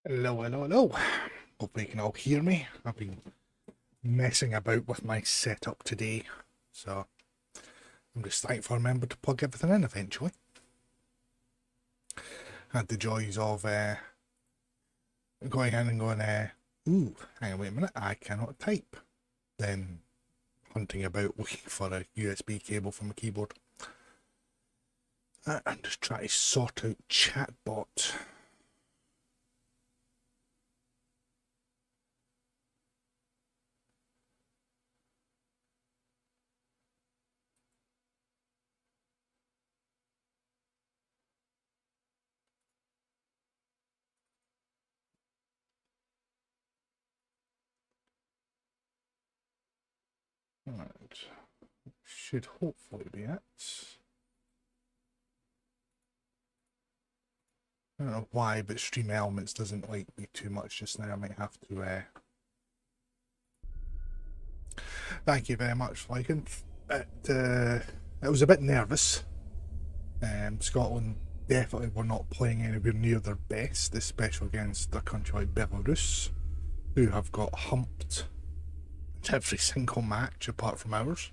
Hello, hello, hello. Hope you can all hear me. I've been messing about with my setup today, so I'm just thankful I remembered to plug everything in eventually. Had the joys of going in and going, ooh, hang on, wait a minute, I cannot type. Then hunting about looking for a USB cable for my keyboard. I'm just trying to sort out chatbot. Right, should hopefully be it. I don't know why, but Stream Elements doesn't like me too much just now. I might have to. Thank you very much, Lycan. It was a bit nervous. Scotland definitely were not playing anywhere near their best, especially against a country like Belarus, who have got humped every single match apart from ours.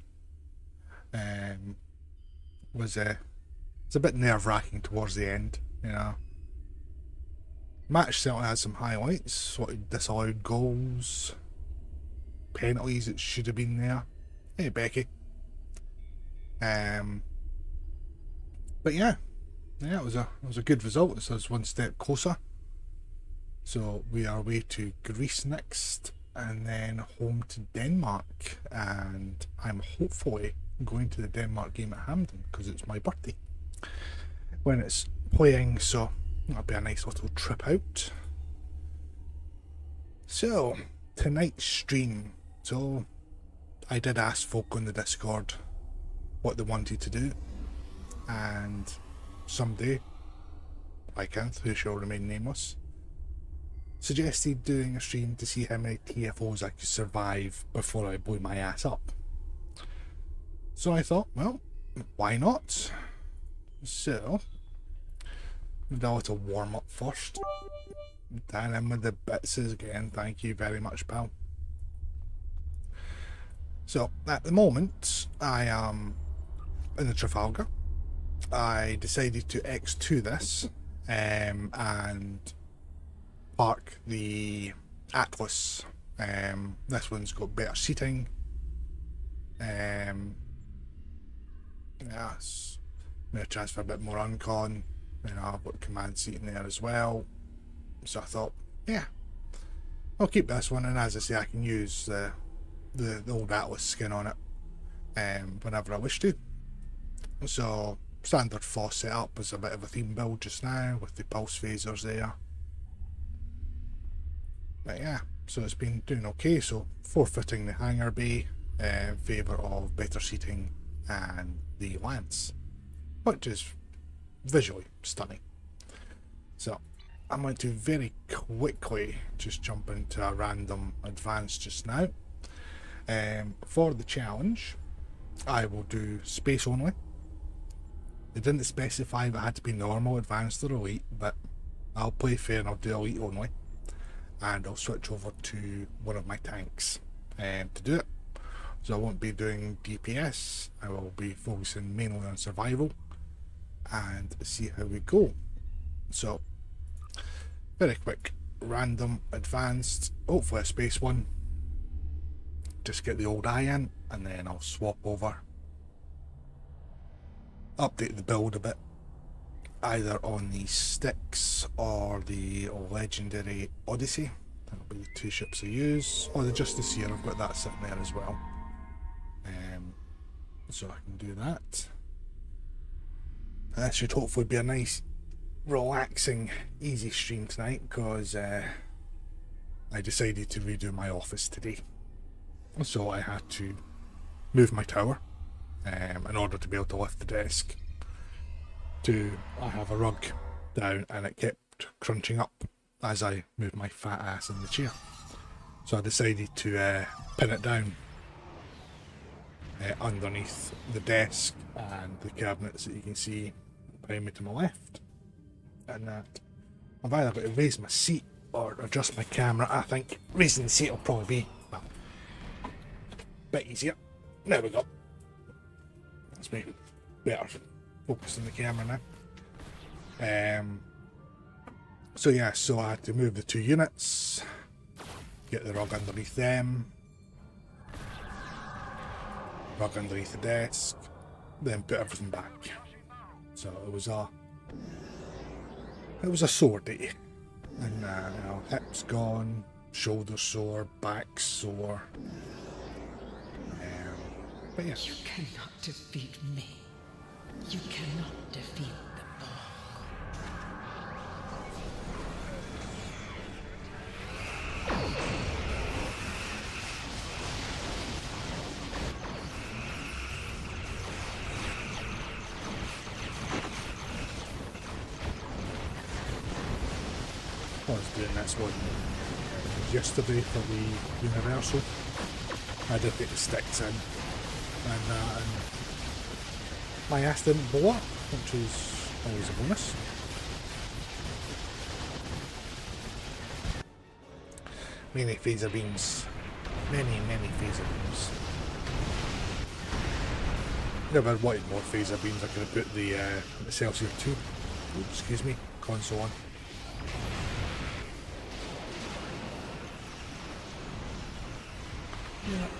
It's a bit nerve-wracking towards the end, you know. Match certainly had some highlights, sort of disallowed goals, penalties that should have been there. Hey Becky. But yeah, it was a good result. It's us one step closer. So we are away to Greece next, and then home to Denmark, and I'm hopefully going to the Denmark game at Hampden because it's my birthday when it's playing, so that'll be a nice little trip out. So tonight's stream, so I did ask folk on the Discord what they wanted to do, and somebody, Lycanth, who shall remain nameless, suggested doing a stream to see how many TFOs I could survive before I blew my ass up. So I thought, well, why not? So we'll do a little warm up first. Dan in with the bitses again, thank you very much, pal. So at the moment I am in the Trafalgar. I decided to X2 this and park the Atlas. This one's got better seating. Yes, I'm going to transfer a bit more uncon. I've got command seating there as well. So I thought, yeah, I'll keep this one, and as I say, I can use the old Atlas skin on it whenever I wish to. So standard FOSS setup is a bit of a theme build just now with the pulse phasers there. But yeah, so it's been doing okay. So forfeiting the hangar bay in favour of better seating and the Lance, which is visually stunning. So I'm going to very quickly just jump into a random advance just now. For the challenge, I will do space only. They didn't specify if it had to be normal, advanced or elite, but I'll play fair and I'll do elite only, and I'll switch over to one of my tanks to do it. So I won't be doing DPS, I will be focusing mainly on survival and see how we go. So very quick random advanced, hopefully a space one, just get the old eye in, and then I'll swap over, update the build a bit, either on the Styx or the legendary Odyssey. That'll be the two ships I use, or the Justiciar, I've got that sitting there as well. So I can do that. That should hopefully be a nice relaxing easy stream tonight, because I decided to redo my office today, so I had to move my tower in order to be able to lift the desk. I have a rug down and it kept crunching up as I moved my fat ass in the chair, so I decided to pin it down underneath the desk and the cabinets that you can see behind me to my left. And that I've either got to raise my seat or adjust my camera. I think raising the seat will probably be, well, a bit easier. There we go. Let's make it better focus on the camera now. So yeah, so I had to move the two units, get the rug underneath them, rug underneath the desk, then put everything back. So it was a sore day, and you know, hips gone, shoulders sore, back sore. But yes. You cannot defeat me. You cannot defeat the Borg. I was doing this one yesterday for the Universal. I did get the sticks in, and my ass didn't blow up, which is always a bonus. Many phaser beams. Many phaser beams. If I wanted more phaser beams, I could have put the Celsius 2, excuse me, console on.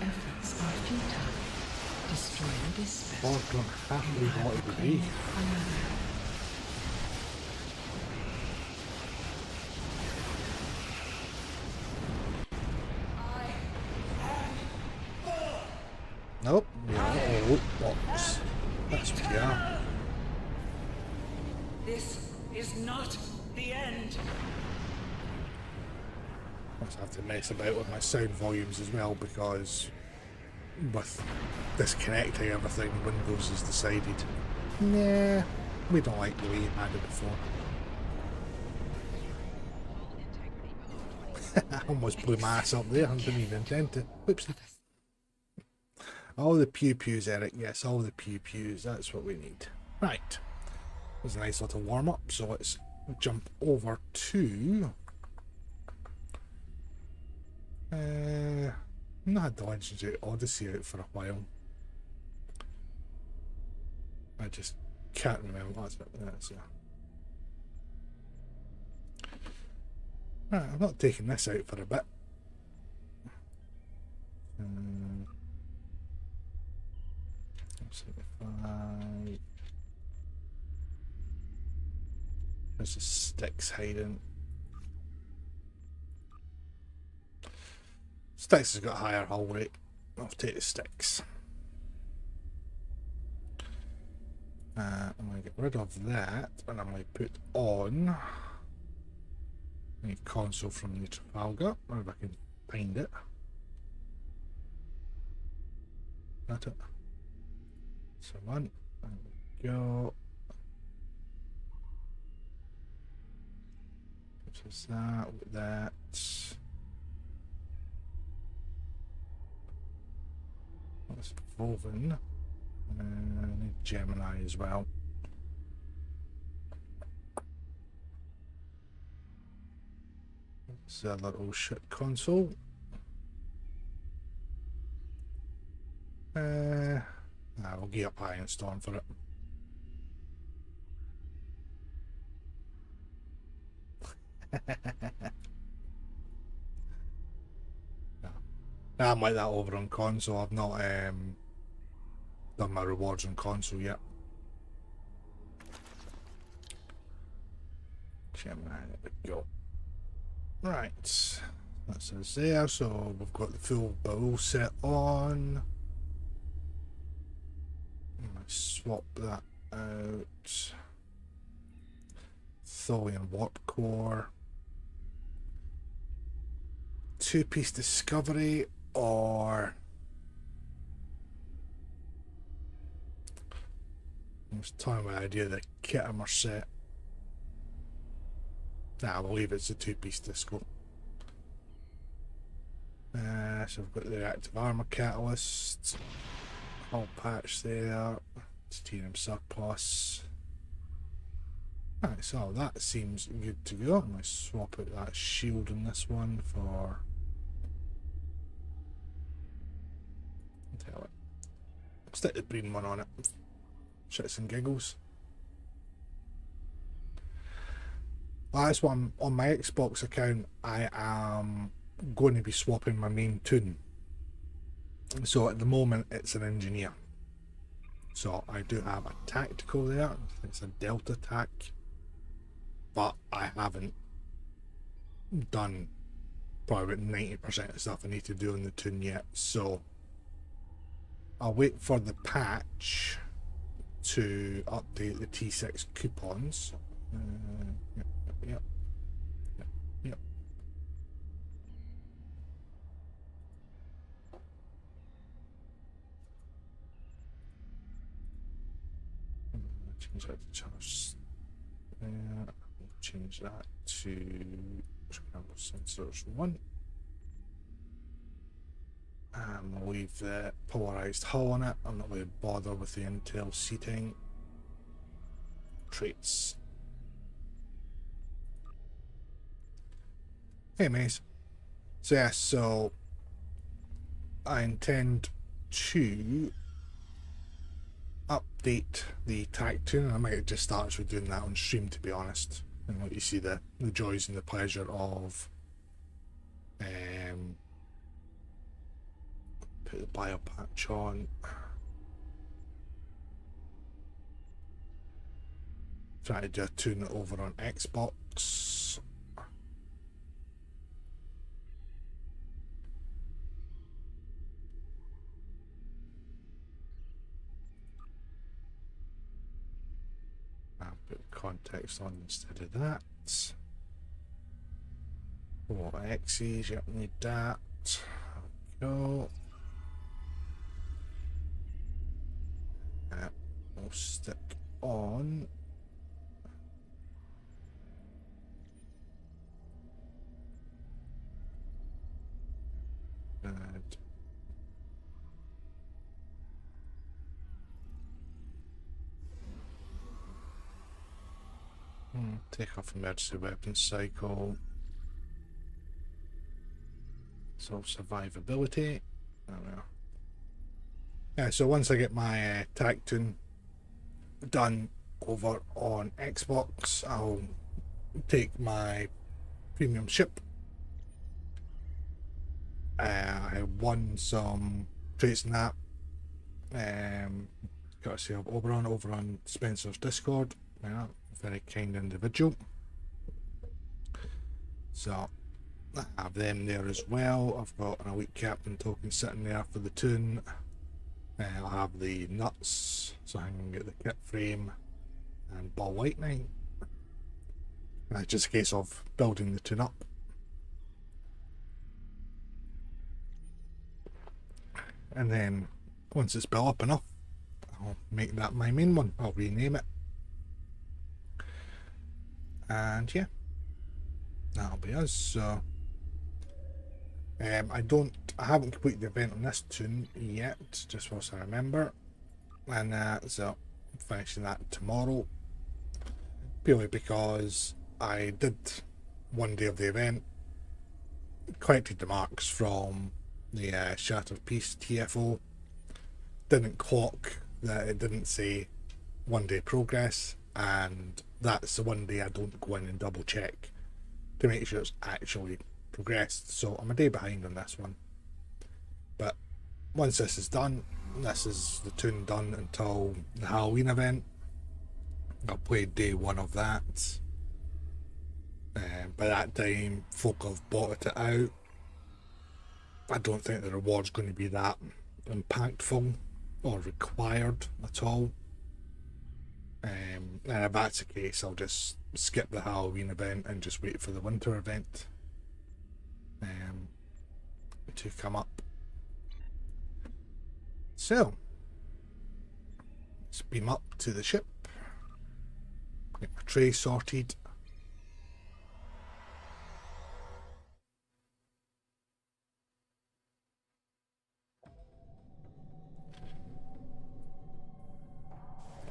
efforts are futile. Destroy this vessel. Or don't have to be what it would be. Another. Nope, you're not a loot box. That's what you are. This is not the end. I just have to mess about with my sound volumes as well, because with disconnecting everything, Windows has decided, nah, we don't like the way you had it before. I almost blew my ass up there, I didn't even intend to. Whoopsie. All the pew-pews, Eric, yes, all the pew-pews, that's what we need. Right, there's a nice little warm-up, so let's jump over to... I've not had the Legends of Odyssey out for a while. I just can't remember what's it. That's right, I'm not taking this out for a bit. There's the sticks hiding. Sticks has got higher hull weight. I'll take the sticks. I'm going to get rid of that, and I'm going to put on the console from the Trafalgar, if I can find it. That's it. So one, there we go. Just that with that. That's Woven. And I need Gemini as well. It's a little shit console. We'll get up Iron Storm for it. I'm like that over on console. I've not done my rewards on console yet. Gemini, there we go. Right, that's us there. So we've got the full bow set on. Swap that out. Tholian Warp Core. Two-piece Discovery, or I was talking about the idea that kit armor set. Nah, we'll leave it as a two-piece disco. So we've got the active armor catalyst, hull patch there, titanium surplus. Right, so that seems good to go. I'm going to swap out that shield in this one for... Stick the green one on it. Shits and giggles. That's what I'm on my Xbox account. I am going to be swapping my main toon. So at the moment it's an engineer. So I do have a tactical there. It's a Delta tac, but I haven't done probably about 90% of stuff I need to do on the toon yet. So I'll wait for the patch to update the T6 coupons. Yep. Change that to charge. Change that to scramble sensors 1. And we'll leave the polarized hull on it. I'm not going to bother with the Intel seating. Traits. Hey, mates. So yeah, so I intend to update the tac toon. I might just start actually doing that on stream, to be honest, and let you see the joys and the pleasure of put the bio patch on. Try to do a tune over on Xbox. I'll put context on instead of that. Oh, X's, yep, need that. There we go. We'll stick on. Good. Take off emergency weapon cycle. So survivability. There we are. Yeah, so once I get my tag tune done over on Xbox, I'll take my premium ship. I won some traits in that. Courtesy of Oberon over on Spencer's Discord. Yeah, very kind individual. So I have them there as well. I've got an elite captain token sitting there for the tune. I'll have the nuts, so I can get the kit frame and ball lightning. And it's just a case of building the tune up. And then once it's built up enough, I'll make that my main one. I'll rename it. And yeah, that'll be us. So I haven't completed the event on this tune yet, just whilst I remember. And so I'm finishing that tomorrow. Purely because I did one day of the event, collected the marks from the Shattered Peace TFO, didn't clock that it didn't say 1 day progress, and that's the one day I don't go in and double check to make sure it's actually progressed. So I'm a day behind on this one, but once this is done, this is the tune done until the Halloween event. I'll play day 1 of that. By that time folk have bought it out. I don't think the reward's going to be that impactful or required at all. And if that's the case, I'll just skip the Halloween event and just wait for the winter event to come up. So let's beam up to the ship, get my tray sorted.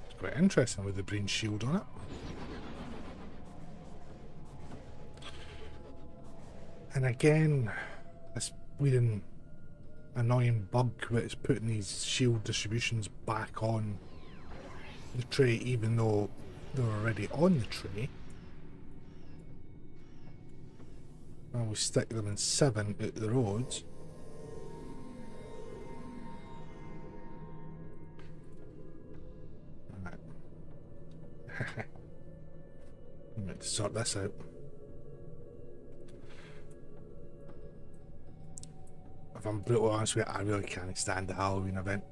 It's quite interesting with the green shield on it. And again, this weird annoying bug that is putting these shield distributions back on the tray even though they're already on the tray. Well, we stick them in 7 out the roads. Right. I'm going to sort this out. If I'm brutally honest with you, I really can't stand the Halloween event.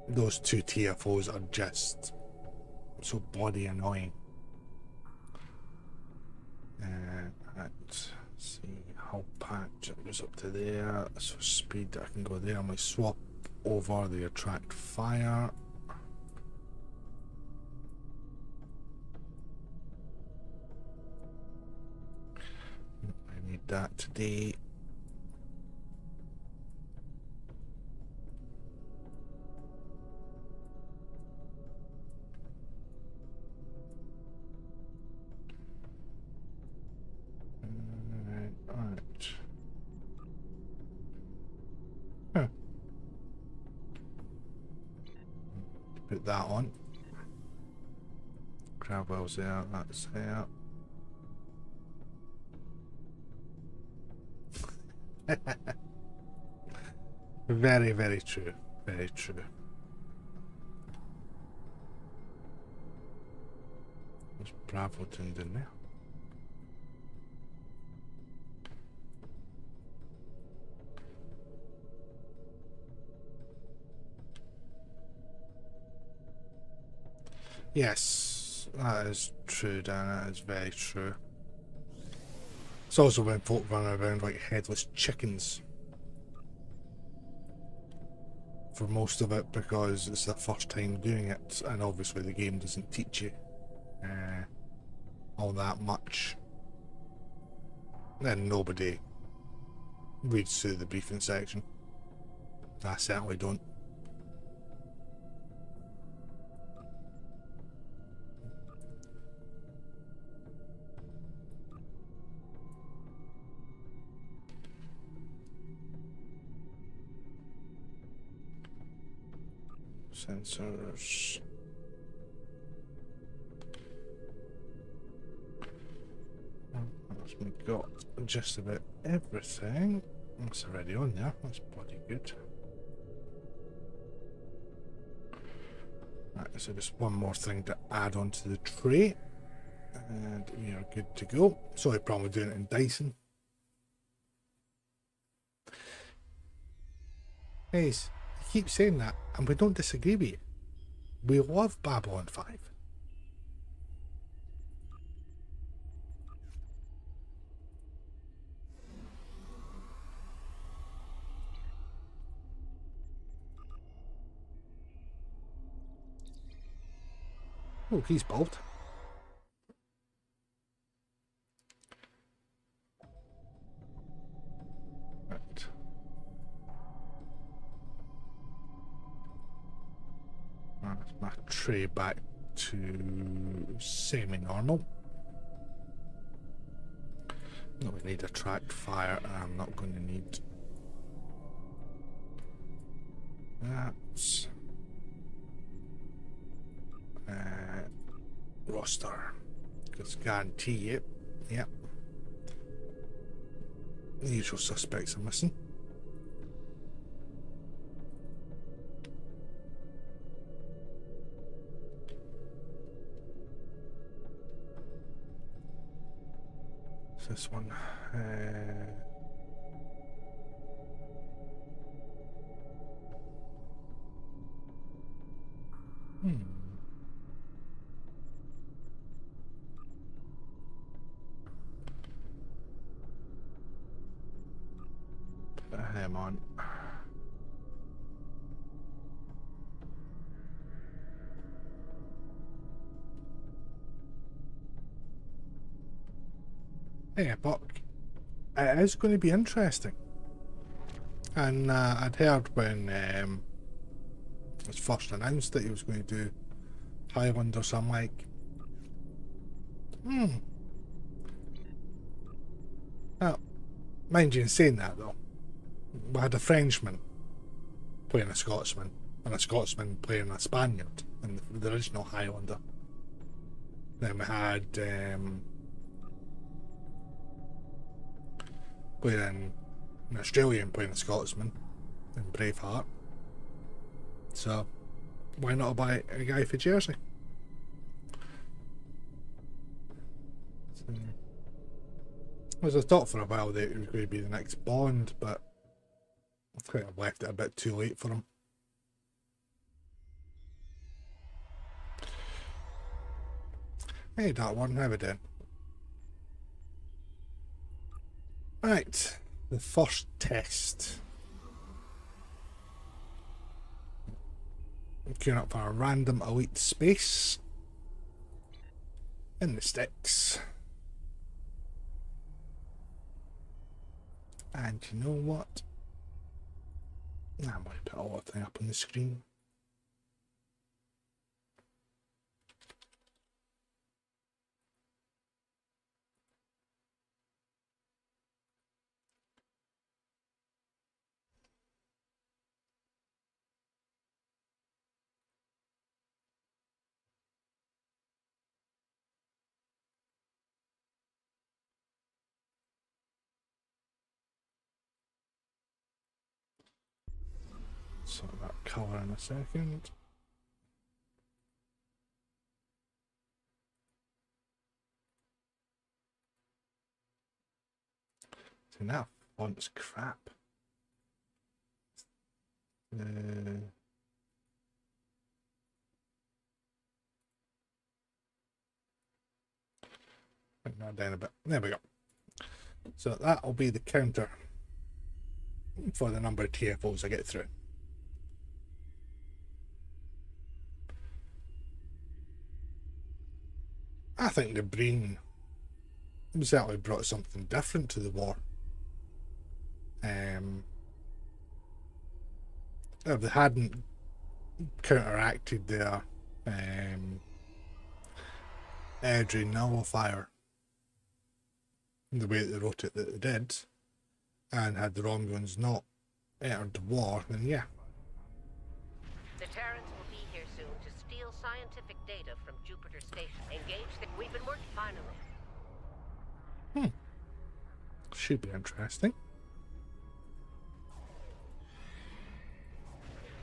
Those 2 TFOs are just so bloody annoying. Let's see, how patch it goes up to there. So speed, I can go there. I might swap over the attract fire. I need that today. Put that on. Crabwell's there, that's there. Very, very true. Very true. What's Bravo doing in there? Yes, that is true, Dan. That is very true. It's also when folk run around like headless chickens for most of it because it's their first time doing it, and obviously the game doesn't teach you all that much. Then nobody reads through the briefing section. I certainly don't. Sensors. We got just about everything. That's already on there. That's bloody good. Right, so just one more thing to add onto the tray, and we are good to go. Sorry, probably doing it in Dyson. Guys, you keep saying that, and we don't disagree with you. We love Babylon 5. Oh, he's bald. Right. That's my tray back to semi-normal. No, we need attract fire, and I'm not going to need that. Roster. Because guarantee it. Yep. The usual suspects are missing. This one. Put him on. Yeah, but it is going to be interesting. And I'd heard when it was first announced that he was going to do Highlanders, I'm like, Now, mind you, in saying that though, we had a Frenchman playing a Scotsman, and a Scotsman playing a Spaniard in the original Highlander. Then we had playing an Australian playing a Scotsman in Braveheart. So why not buy a guy for Jersey? As I thought for a while that it was going to be the next Bond, but I think I've left it a bit too late for him. Hey, that one, how we doing? Right, the first test. Queuing up for a random elite space in the sticks. And you know what? I'm going to put all the thing up on the screen. sort that colour in a second. See, that font's crap. Bring that down a bit. There we go. So that'll be the counter for the number of TFOs I get through. I think the Breen certainly brought something different to the war. If they hadn't counteracted their Edry nullifier the way that they wrote it that they did, and had the Romulans not entered the war, then yeah. The Terrans will be here soon to steal scientific data from Jupiter Station. Engage the weapon work finally. Should be interesting.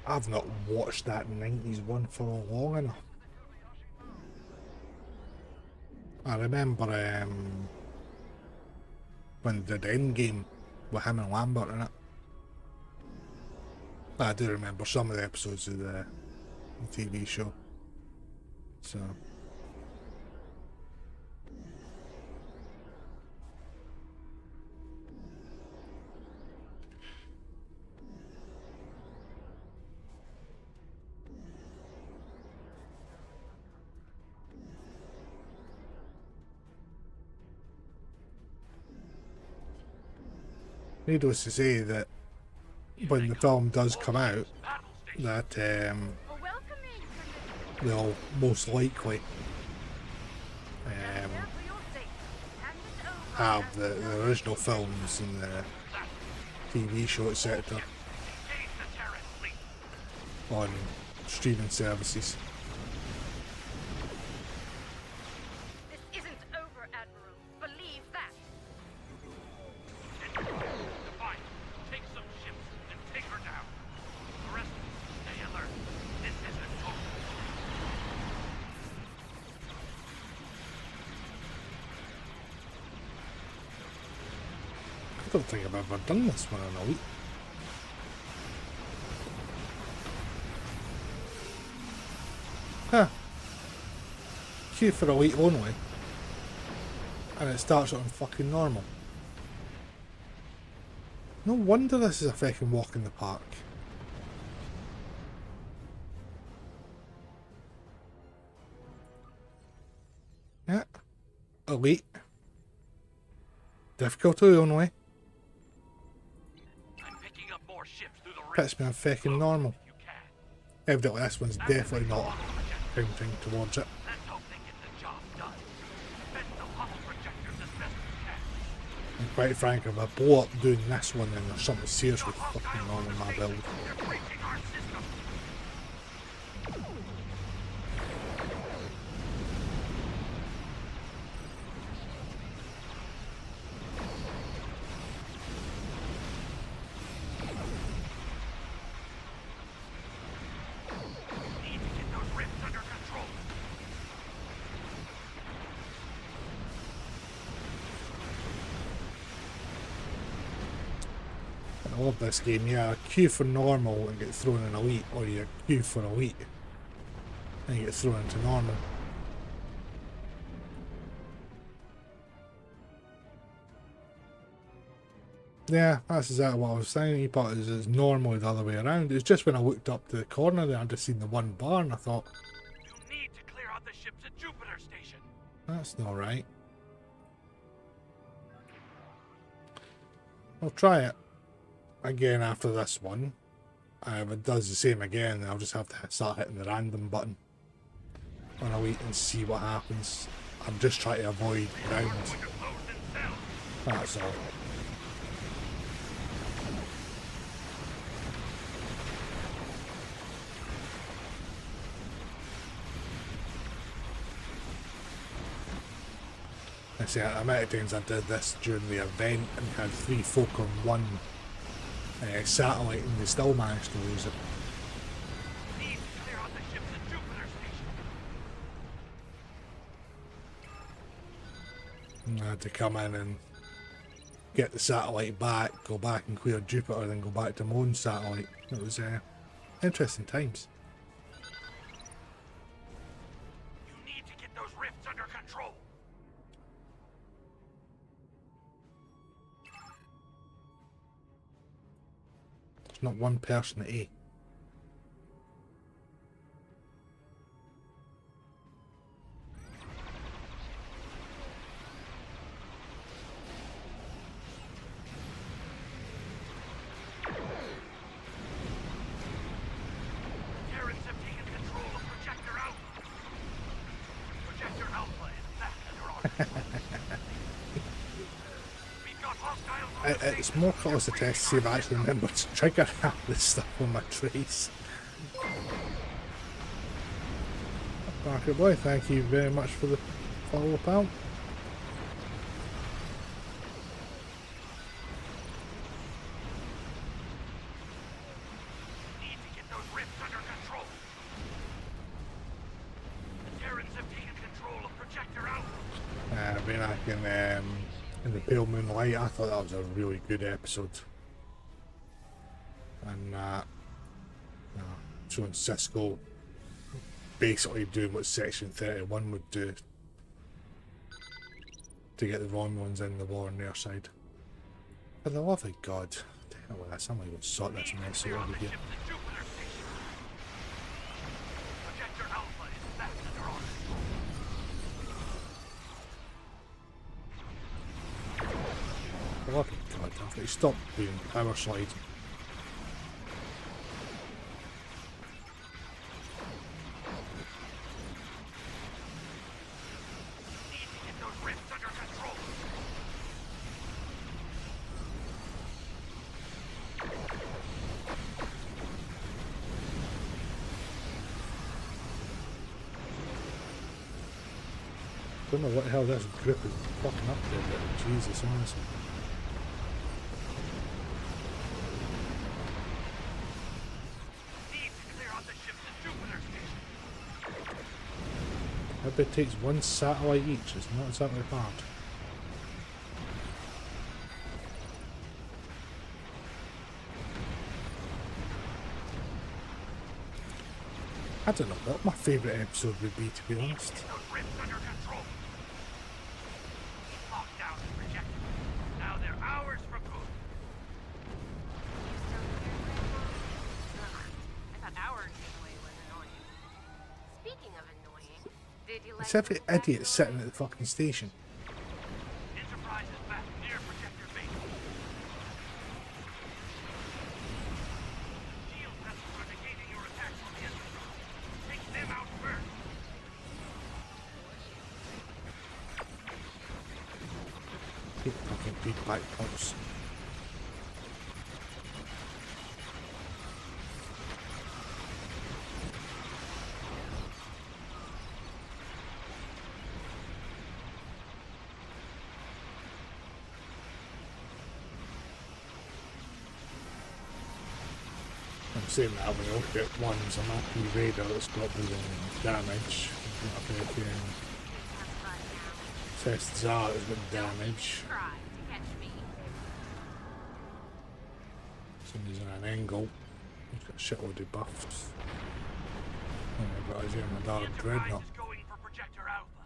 I've not watched that 90s one for long enough. I remember when they did Endgame with him and Lambert in it. I do remember some of the episodes of the TV show. So needless to say that when the film does come out, that they'll most likely have the original films and the TV show, etc. on streaming services. This isn't over, Admiral. Believe that. Fine. Take some ships and take her down. The rest, stay alert. This isn't over. I don't think I've ever done this one in a week. Huh. Queue for a week only. And it starts on fucking normal. No wonder this is a fucking walk in the park. Yeah. Elite. Difficulty only. I'm picking up more ships through the Puts me on fucking normal. you can. Evidently this one's definitely not counting towards it. Let's hope they get the job done. Defend the huddle projectors as best we can. And quite frankly, if I blow up doing this one, then there's something seriously fucking wrong with my build. They're breaching our system. Need to get those rifts under control. I love this game. Yeah, queue for normal and get thrown in elite, or you queue for elite and you get thrown into normal. Yeah, that's exactly what I was saying. But it's normally the other way around. It's just when I looked up to the corner there, I'd just seen the one bar and I thought, You need to clear out the ships at Jupiter Station. that's not right. I'll try it again after this one. If it does the same again, then I'll just have to start hitting the random button on elite and see what happens. I'm just trying to avoid rounds. That's all. I see, the amount of times I did this during the event and had 3 folk on one satellite and they still managed to lose it. I had to come in and get the satellite back, go back and clear Jupiter, then go back to my own satellite. It was interesting times. You need to get those rifts under control. There's not one person at A. Terrans have taken control of Projector Alpha. Projector Alpha is back under our control. We've got hostiles. It's more cause a test to see if I actually remember to trigger half this stuff on my trace. Parker boy, thank you very much for the follow pal. Need to get those rifts under control. The Terrans have taken control of Projector Alpha. Been back in the Pale Moonlight, I thought that was a really good episode. And showing Cisco basically doing what Section 31 would do to get the Romulans in the war on their side. For the love of God, the hell with that, somebody will sort this mess out over here. Ship to Jupiter Station. Projector Alpha is back under our control. For the love of God, I've got to stop doing power sliding. Need to get those rifts under control. Don't know what the hell this group is fucking up there, but Jesus, honestly. Need to clear out the ship to Jupiter Station. I bet it takes one satellite each, it's not exactly hard. I don't know what my favourite episode would be, to be honest. Get those rifts under control. Locked down and rejected. Now they're ours for good. I thought our giveaway was annoying. Speaking of annoying, did you like It's every idiot sitting at the fucking station. Enterprise is back near Projector Base. Shield vessels are negating your attacks on the Enterprise. Take them out first. Keep fucking feedback pumps. I'm saying that when I look at ones, I'm happy radar that's got the damage. Test Zara has got damage. try to catch me? Somebody's in an angle. He's got a shitload of buffs. Oh, but I see my dark Enterprise dreadnought. is going for Projector Alpha.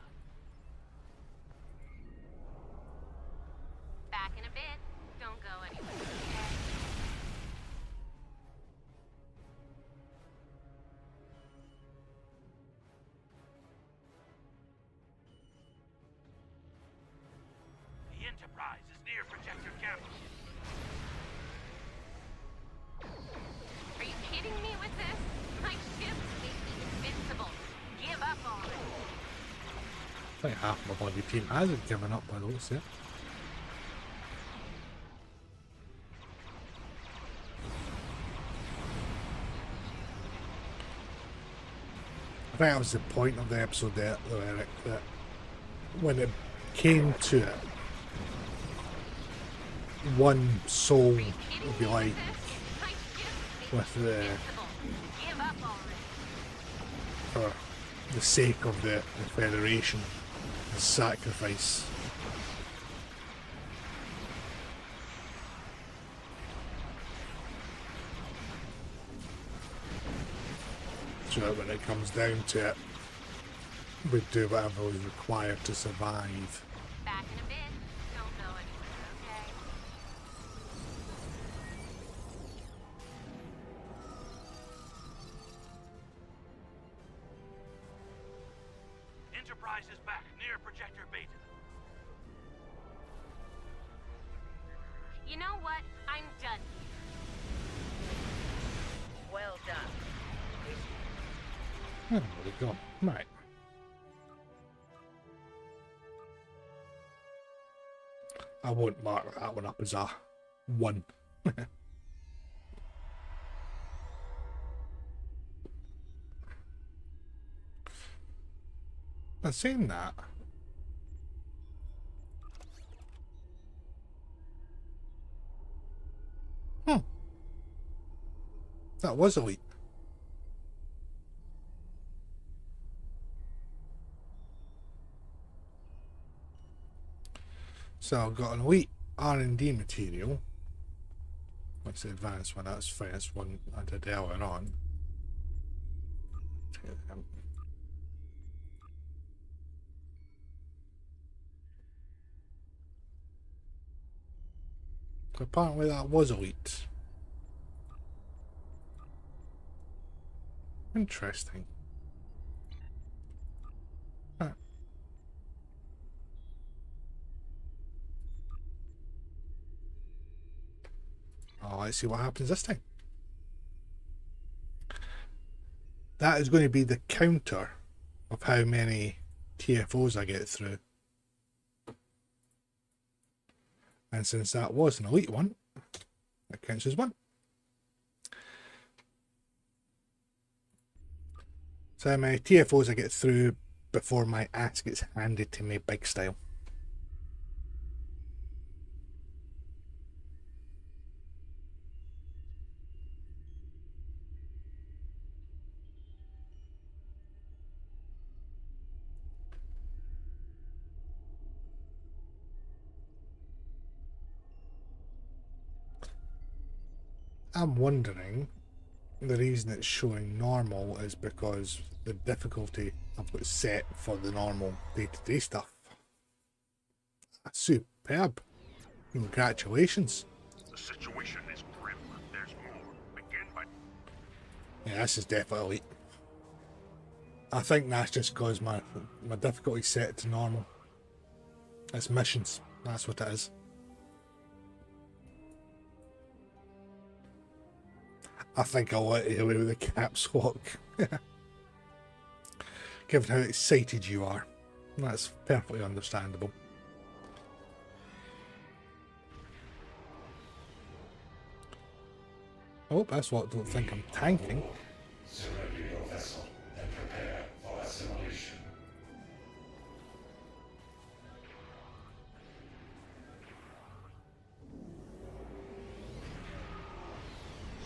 Back in a bit. Don't go anywhere. The Enterprise is near Projector Campus. Are you kidding me with this? My ship is invincible. Give up already. I think half my bloody team hasn't given up by those, yeah. I think that was the point of the episode there, though, Eric, that when it came to it, one soul, if you like, My ship is with the, invincible. Give up already. for the sake of the Federation, the sacrifice So that when it comes down to it, we do whatever was required to survive. Back in a bit. Don't go anywhere, okay? Enterprise is back near Projector Beta. You know what? I'm done. Well done. Oh, where'd it go? Right. I won't mark that one up as a 1. I've seen that. That was elite. So I've got an elite R&D material. What's the advanced one? That's fine. That's one I did earlier on. Apparently that was elite. Interesting. Huh. Oh, let's see what happens this time. That is going to be the counter of how many TFOs I get through. And since that was an elite one, that counts as 1. So how many TFOs I get through before my ass gets handed to me big style. I'm wondering, the reason it's showing normal is because the difficulty I've got set for the normal day-to-day stuff. Superb. Congratulations. The situation is grim. There's more. Begin by... Yeah, this is definitely elite. I think that's just because my difficulty's set to normal. It's missions. That's what it is. I think I'll let you away with the caps lock. Given how excited you are. That's perfectly understandable. Oh, that's what I don't think I'm tanking. Surrender your vessel and prepare for assimilation.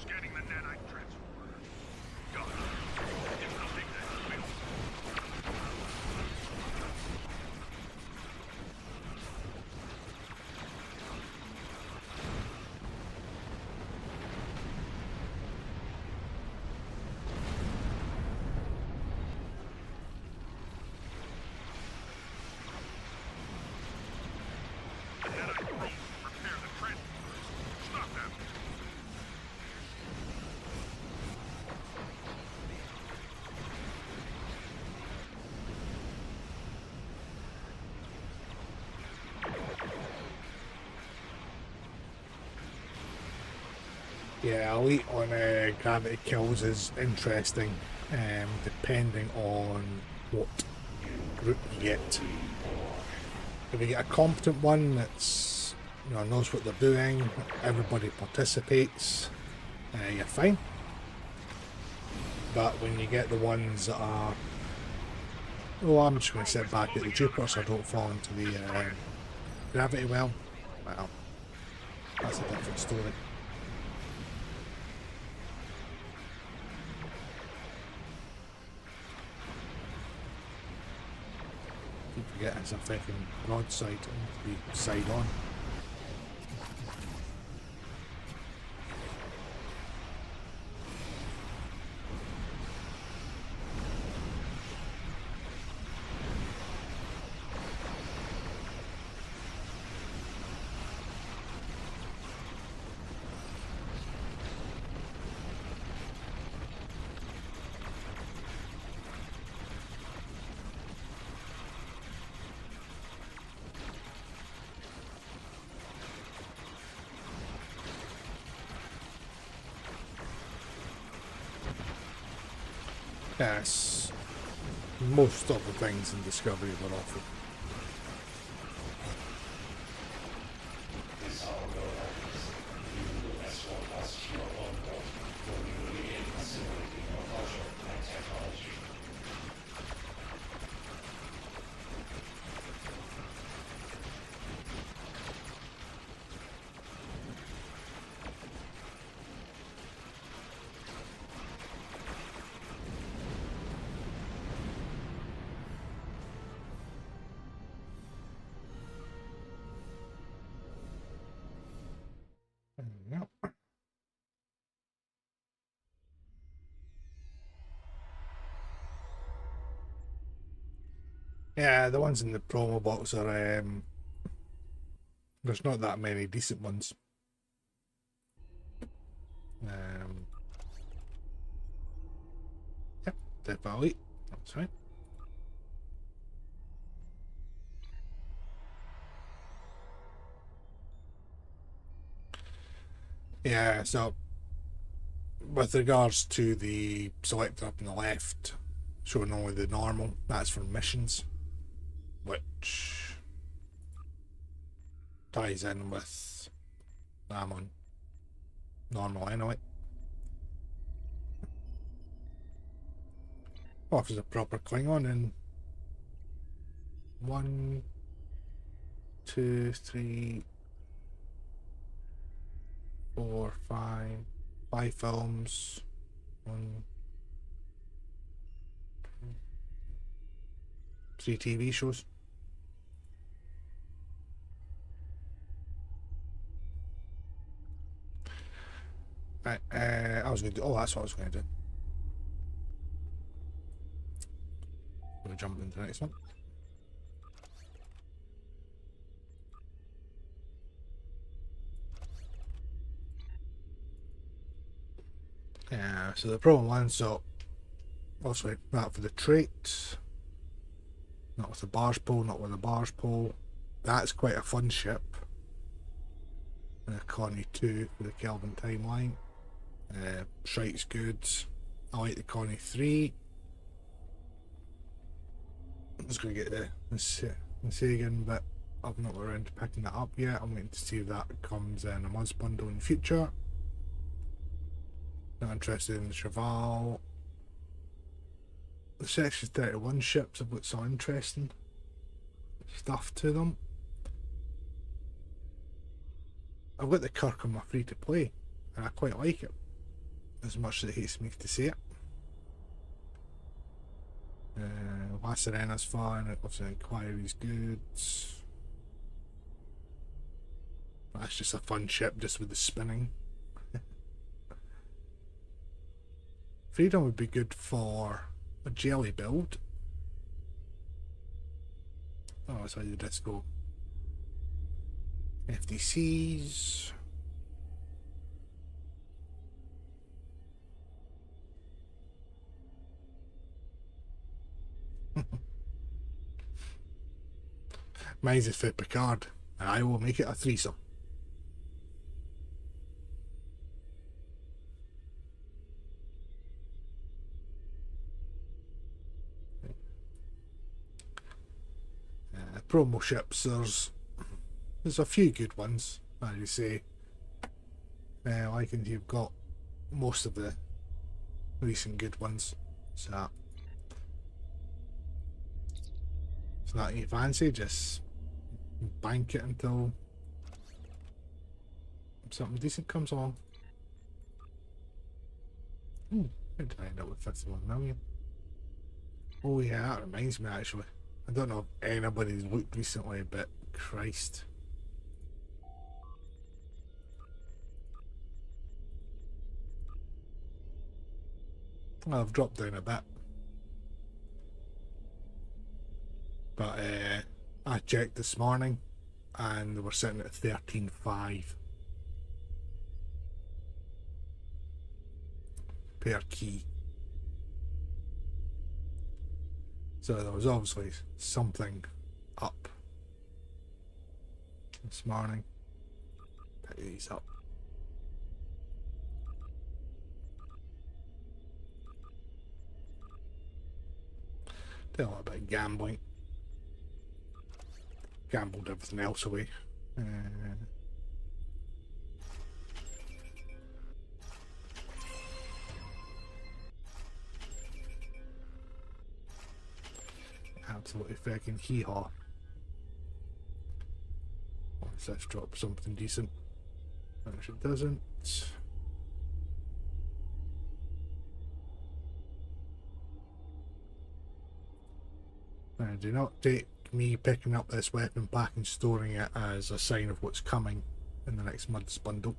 Scanning the nanite transformer. Got it. Difficulty built. Nanite drones repair the transformers. Stop them. Yeah, elite on gravity kills is interesting, depending on what group you get. If you get a competent one that's, you know, knows what they're doing, everybody participates, you're fine. But when you get the ones that are, oh, I'm just going to sit back at the Jupiter so I don't fall into the gravity well, that's a different story. Keep forgetting it's a fucking broadside to be side on. Yes, most of the things in Discovery were awful. This our orders. You will escort us to your own boat, where we will begin assimilating your culture and technology. Yep. Yeah, the ones in the promo box are there's not that many decent ones. Yep, definitely. That's right. Yeah, so with regards to the selector up on the left, showing only the normal, that's for missions, which ties in with I'm on normal anyway. Offers a proper Klingon in 1, 2, 3, 4, 5 films, 3 TV shows. Right, I was going to do. Oh, that's what I was going to do. We'll jump into the next one. Yeah, so the problem one, so obviously not for the trait, not with the barge pole, not with the barge pole. That's quite a fun ship. Connie 2 for the Kelvin timeline. Shrike's good. I like the Connie 3. I was going to get the Sagan, but I've not got around to picking that up yet. I'm waiting to see if that comes in a month's bundle in the future. Not interested in the Cheval. The Section 31 ships have got some interesting stuff to them. I've got the Kirk on my free to play, and I quite like it, as much as it hates me to say it. La Serena's fun, obviously Inquiry's good. That's just a fun ship, just with the spinning. Freedom would be good for a jelly build. Oh, that's how the disco. FDCs. Mine's is for Picard, and I will make it a threesome. Promo ships, there's a few good ones, as you say. I think you've got most of the recent good ones, so it's not you fancy, just bank it until something decent comes along. How did I end up with 51 million? Oh yeah, that reminds me actually. I don't know if anybody's looked recently, but Christ. Well, I've dropped down a bit. But I checked this morning and they were sitting at 13.5 per key. So there was obviously something up this morning. Pick these up. Did a little bit of gambling. Gambled everything else away. Absolutely fucking hee-haw. Let's drop something decent. Actually, it doesn't. Do not take me picking up this weapon pack and storing it as a sign of what's coming in the next Muds bundle.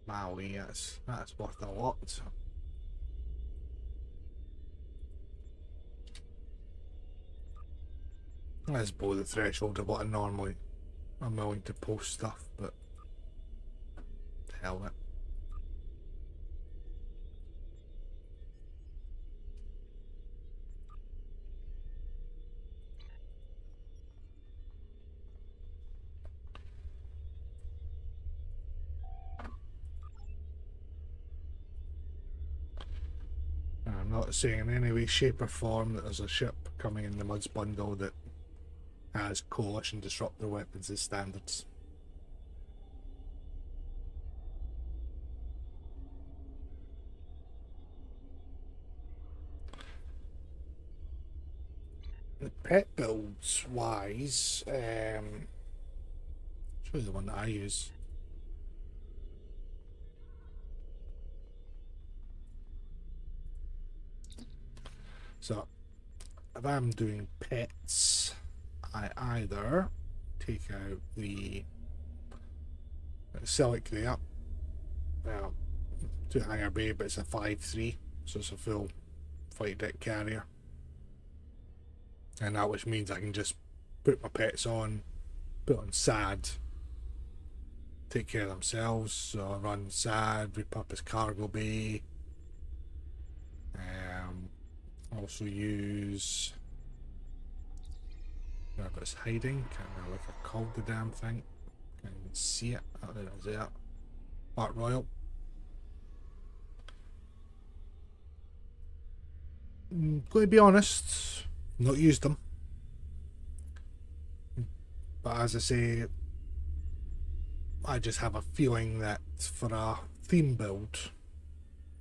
Maui, that's worth a lot. That's below the threshold of what I'm willing to post stuff, but to hell with it. I'm not saying in any way, shape or form that there's a ship coming in the Muds bundle that has Coalition Disruptor weapons as standards. The pet builds wise, show you the one that I use. So, if I'm doing pets, I either take out the select the up, well, to hangar bay, but it's a 5-3, so it's a full flight deck carrier, and that which means I can just put my pets on, put on SAD, take care of themselves. So I run SAD, repurpose cargo bay. Also use wherever it's hiding. Can't remember what I called the damn thing. Can't even see it. Oh, there it is. There. Art Royal. I'm going to be honest, not used them. But as I say, I just have a feeling that for a theme build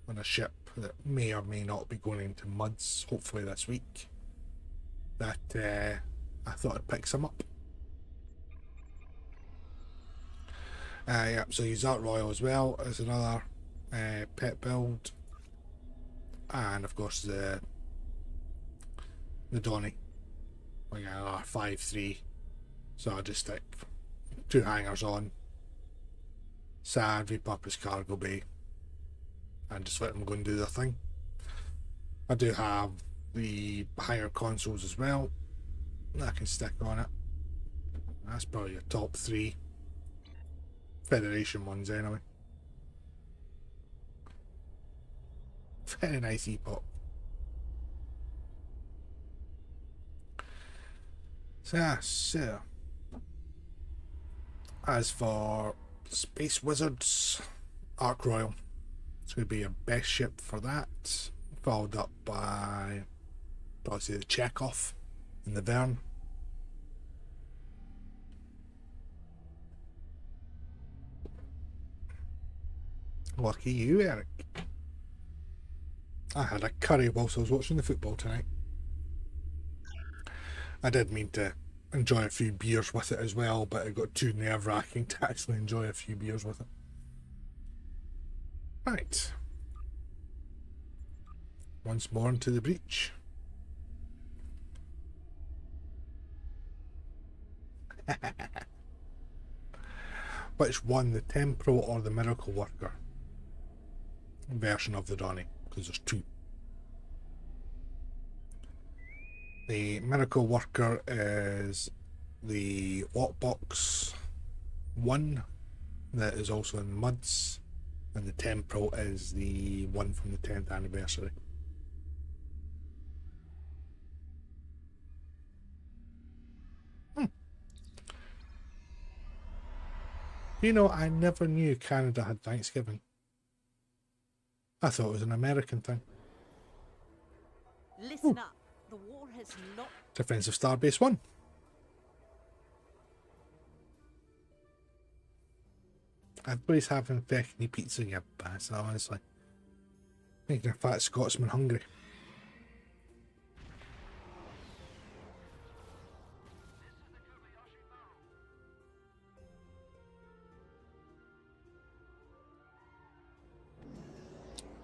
on a ship that may or may not be going into Muds, hopefully this week, that I thought I'd pick some up. Yeah, so use Art Royal as well as another pet build, and of course the Donny, like a 5-3. So I just stick 2 hangers on, SAD, repurpose cargo bay, and just let them go and do their thing. I do have the higher consoles as well that I can stick on it. That's probably your top 3 Federation ones anyway. Very nice ePop. So as for Space Wizards, Ark Royal, it's going to be your best ship for that, followed up by probably say the Chekhov and the Verne. Lucky you, Eric. I had a curry whilst I was watching the football tonight. I did mean to enjoy a few beers with it as well, but it got too nerve-wracking to actually enjoy a few beers with it. Right. Once more into the breach. Which one, the Temporal or the Miracle Worker? version of the Donny, because there's two. The Miracle Worker is the Lockbox 1 that is also in Muds, and the Temporal is the one from the 10th anniversary. You know, I never knew Canada had Thanksgiving. I thought it was an American thing. Listen up. The war has not. Defensive Starbase 1. Everybody's having feckin' pizza, you bastard, honestly. Making a fat Scotsman hungry.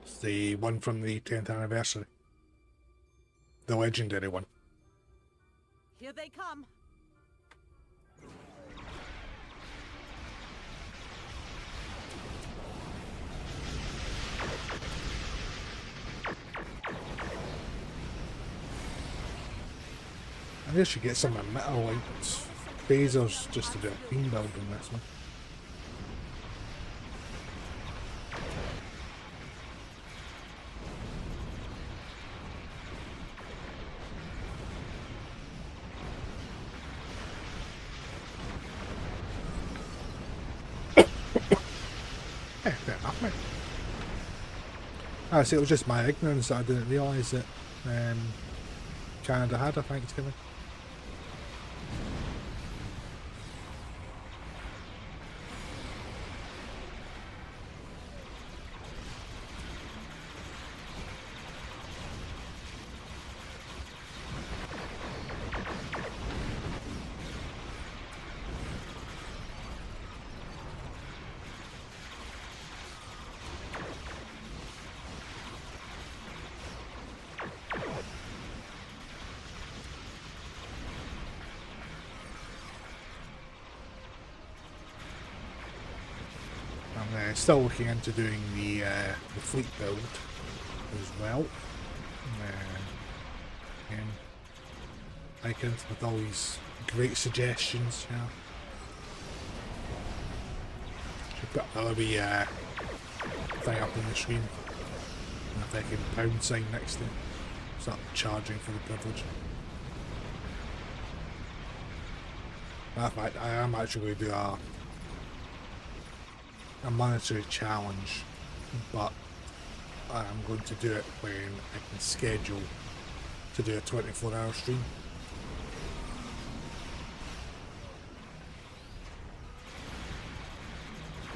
It's the one from the 10th anniversary. The legendary one. Here they come. I guess you get some metal like phasers just to do a team build in this one. Fair enough, mate. I see, it was just my ignorance that I didn't realise that Canada had a Thanksgiving. I'm still looking into doing the fleet build as well. Again, Icon with all these great suggestions, you know. Should put another wee thing up on the screen and a fucking pound sign next to it. Start charging for the privilege. In fact, I am actually going to do a monetary challenge, but I'm going to do it when I can schedule to do a 24-hour stream.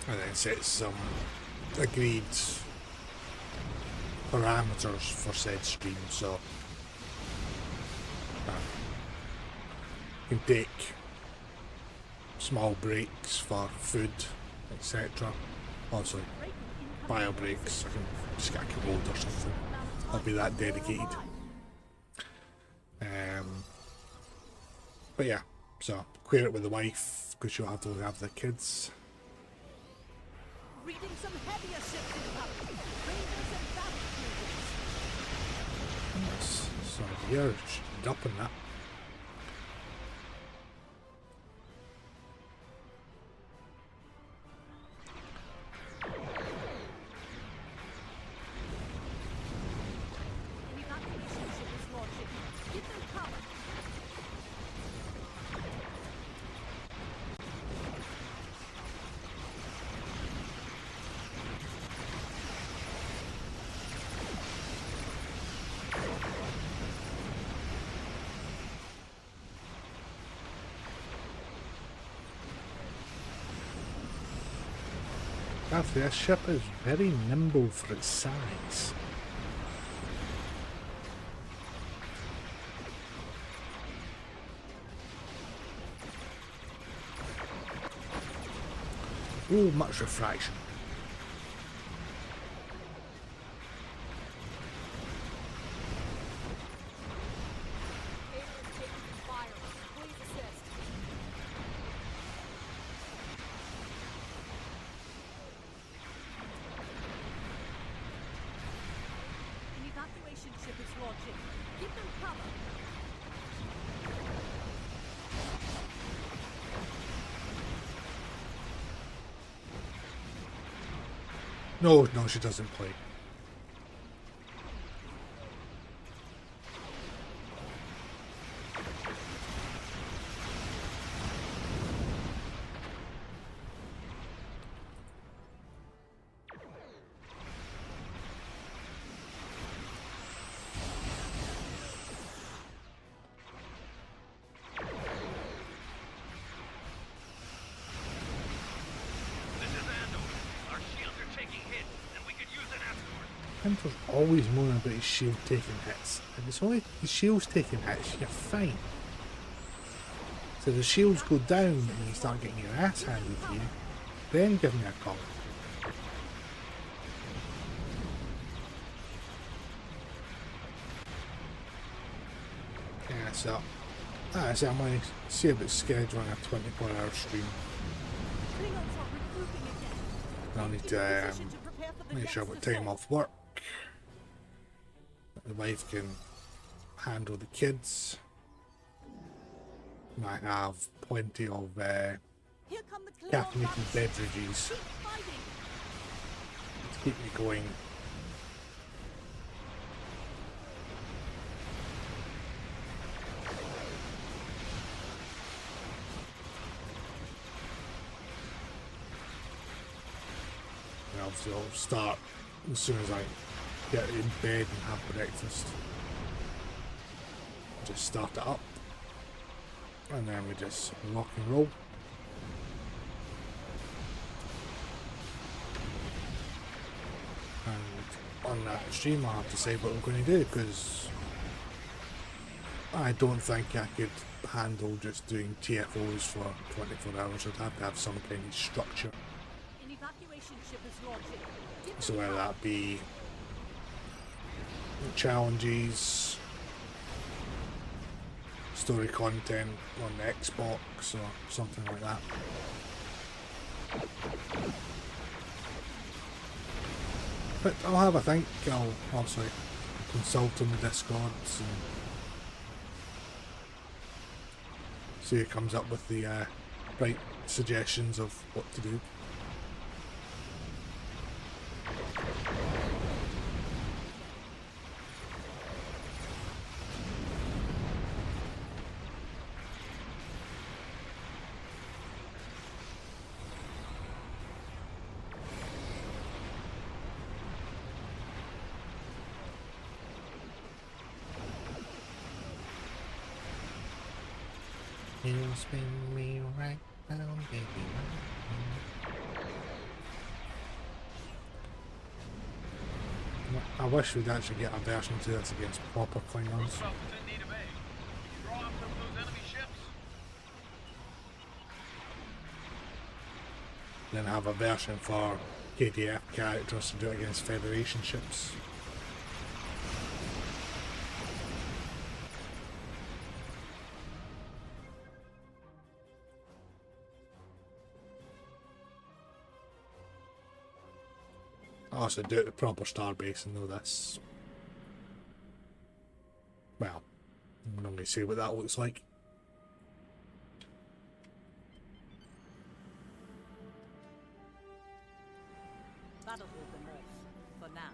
And then set some agreed parameters for said stream, so you can take small breaks for food, etc. Also, bio breaks. I can just get a commode or something. I'll be that dedicated. But yeah, so clear it with the wife because she'll have to have the kids. Reading some heavier ships incoming. Raiders and battle cruisers. Yes, so you're up in that. We've got munitions in this lordship. Give them cover. Actually, this ship is very nimble for its size. Oh, much refraction. Evacuation ship is launching. Give them cover. No, no, she doesn't play. This is Andor. Our shields are taking hits, and we could use it afterwards. Hunter's always moaning about his shield taking hits. If it's only the shield's taking hits, you're fine. So the shields go down and you start getting your ass handed to you, then give me a call. Yeah, so I'm going to see about scheduling a 24-hour stream. Klingons are regrouping again. I'll need Get to in position to prepare for the make sure I've next got time assault. off work. The wife can handle the kids. And I have plenty of Here come the Klingon caffeinated rockets. beverages Keep fighting. to keep me going. And obviously I'll start as soon as I get in bed and have breakfast. Just start it up. And then we just rock and roll. And on that stream I'll have to say what I'm going to do, because I don't think I could handle just doing TFOs for 24 hours. I'd have to have some kind of structure. An evacuation ship is launching. Give So them whether cover. that be challenges, story content on the Xbox or something like that. But I'll have a think. I'll obviously consult on the Discords and see who comes up with the right suggestions of what to do. You spin me right round, baby. I wish we'd actually get a version to this against proper Klingons. Roosevelt is in need of aid. Can you draw up some of those enemy ships? Then have a version for KDF characters to do it against Federation ships. Also do it the proper starbase and know this. Well, I'm not going to say what that looks like. That'll hold them off for now.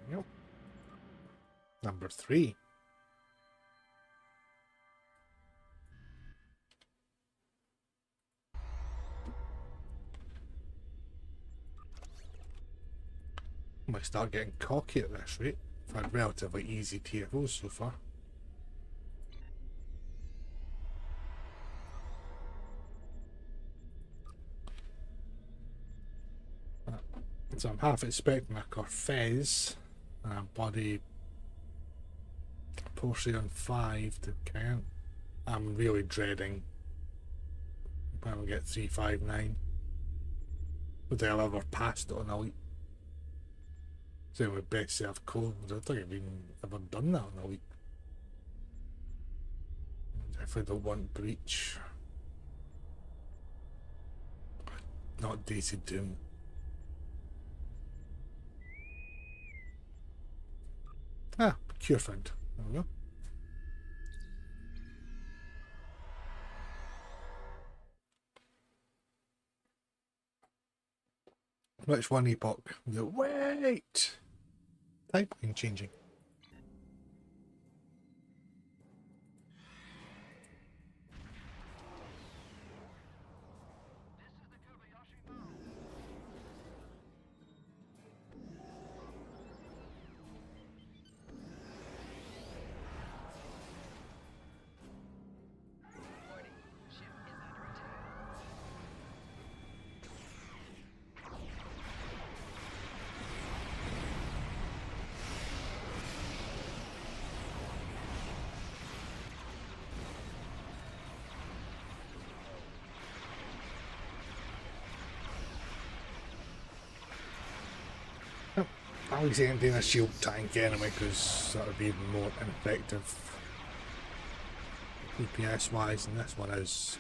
Yep. Number 3. Might start getting cocky at this rate. I've had relatively easy TFOs so far. So I'm half expecting a Corfez and a body Portion 5 to count. I'm really dreading when we get 359. Would I ever passed it on Elite? Same with best self code. I don't think I've even ever done that on Elite. Definitely don't want Breach. Not Daisy Doom. Ah, cure found. There we go. Which one epoch? Wait! Timeline changing. I was ending a shield tank anyway because that would be even more ineffective DPS wise, and this one is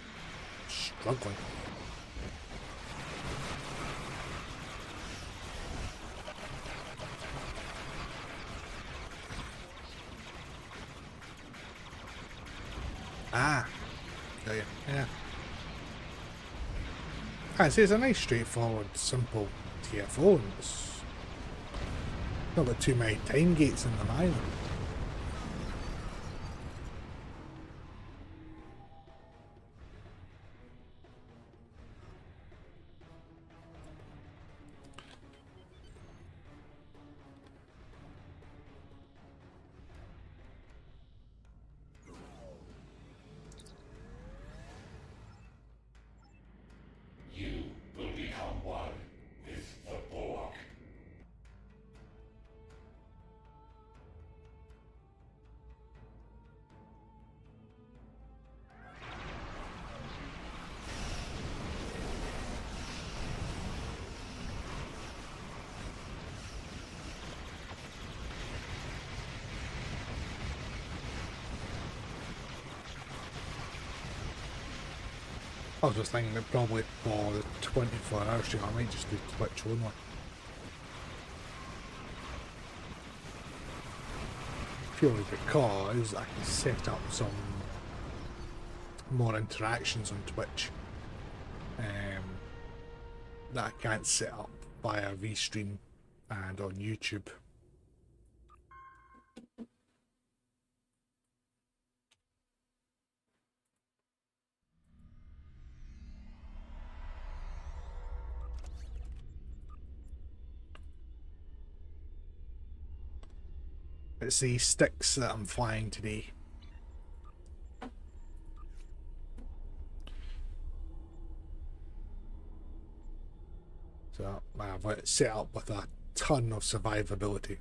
struggling. Ah, got you. Yeah. I see, it's a nice, straightforward, simple TFO, and it's not got too many time gates in them either. You will become one with the Borg. I was just thinking that probably for the 24-hour stream I might just do Twitch only. Purely because I can set up some more interactions on Twitch that I can't set up via Restream and on YouTube. It's the sticks that I'm flying today. So I've it set up with a ton of survivability.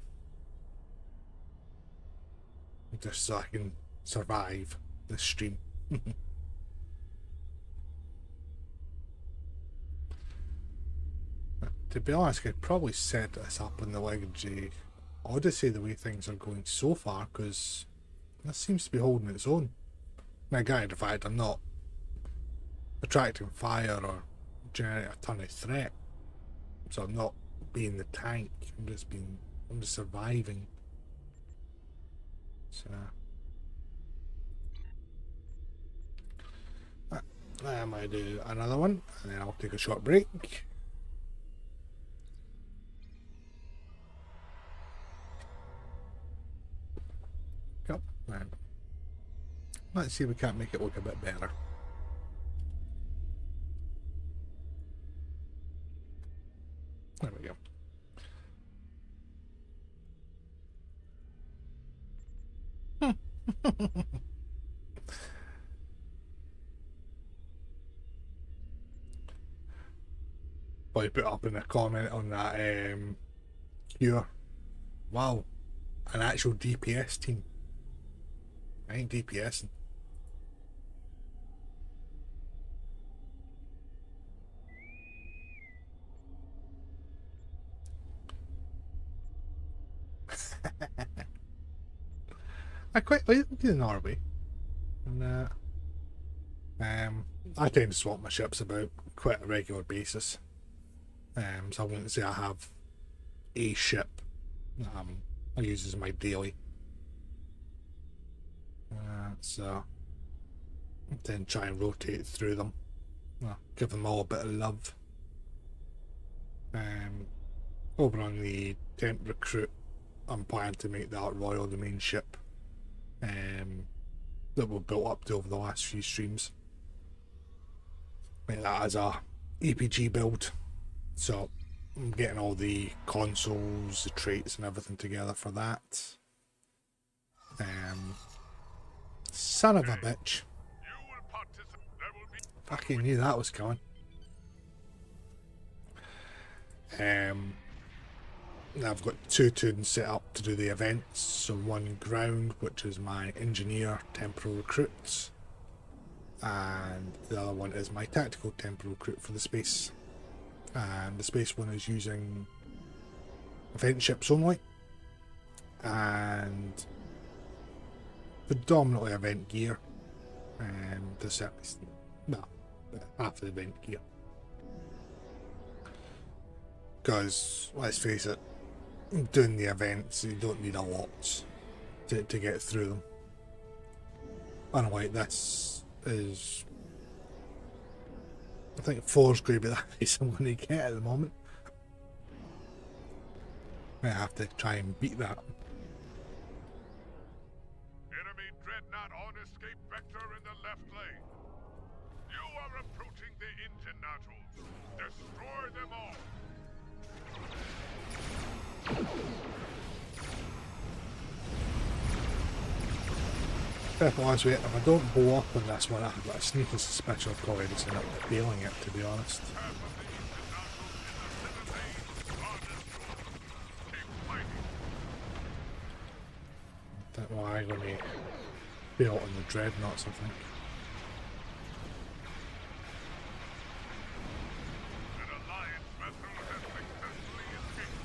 Just so I can survive this stream. To be honest, I could probably set this up in the Legacy Odyssey the way things are going so far, because this seems to be holding its own. Now, granted, the fact I'm not attracting fire or generating a ton of threat, so I'm not being the tank. I'm just surviving. So I might do another one, and then I'll take a short break. Right. Let's see if we can't make it look a bit better. There we go. Probably put up in a comment on that cure. Wow, an actual DPS team. I ain't DPSing. I quite like the Norway, and I tend to swap my ships about quite a regular basis. So I wouldn't say I have a ship I use as my daily. So then try and rotate through them. Well, give them all a bit of love. Over on the temp recruit, I'm planning to make that Royal the main ship that we've built up to over the last few streams. Make that as a EPG build. So I'm getting all the consoles, the traits and everything together for that. Son of a bitch. Fucking knew that was coming. I've got 2 tunes set up to do the events. So one ground, which is my engineer temporal recruits, and the other one is my tactical temporal recruit for the space. And the space one is using event ships only, and predominantly event gear. There's at least half the event gear. Because let's face it, doing the events, you don't need a lot to get through them. Unlike this is, I think 4's going to be the highest I'm going to get at the moment. I have to try and beat that. Enemy dreadnought on escape vector in the left lane. You are approaching the engine nodules. Destroy them all. Honest with you, if I don't blow up on this one, I've got a sneaking suspicion I'll probably just end up failing it, to be honest. I think well, I'm going to fail on the dreadnoughts, I think. An Alliance vessel has successfully escaped.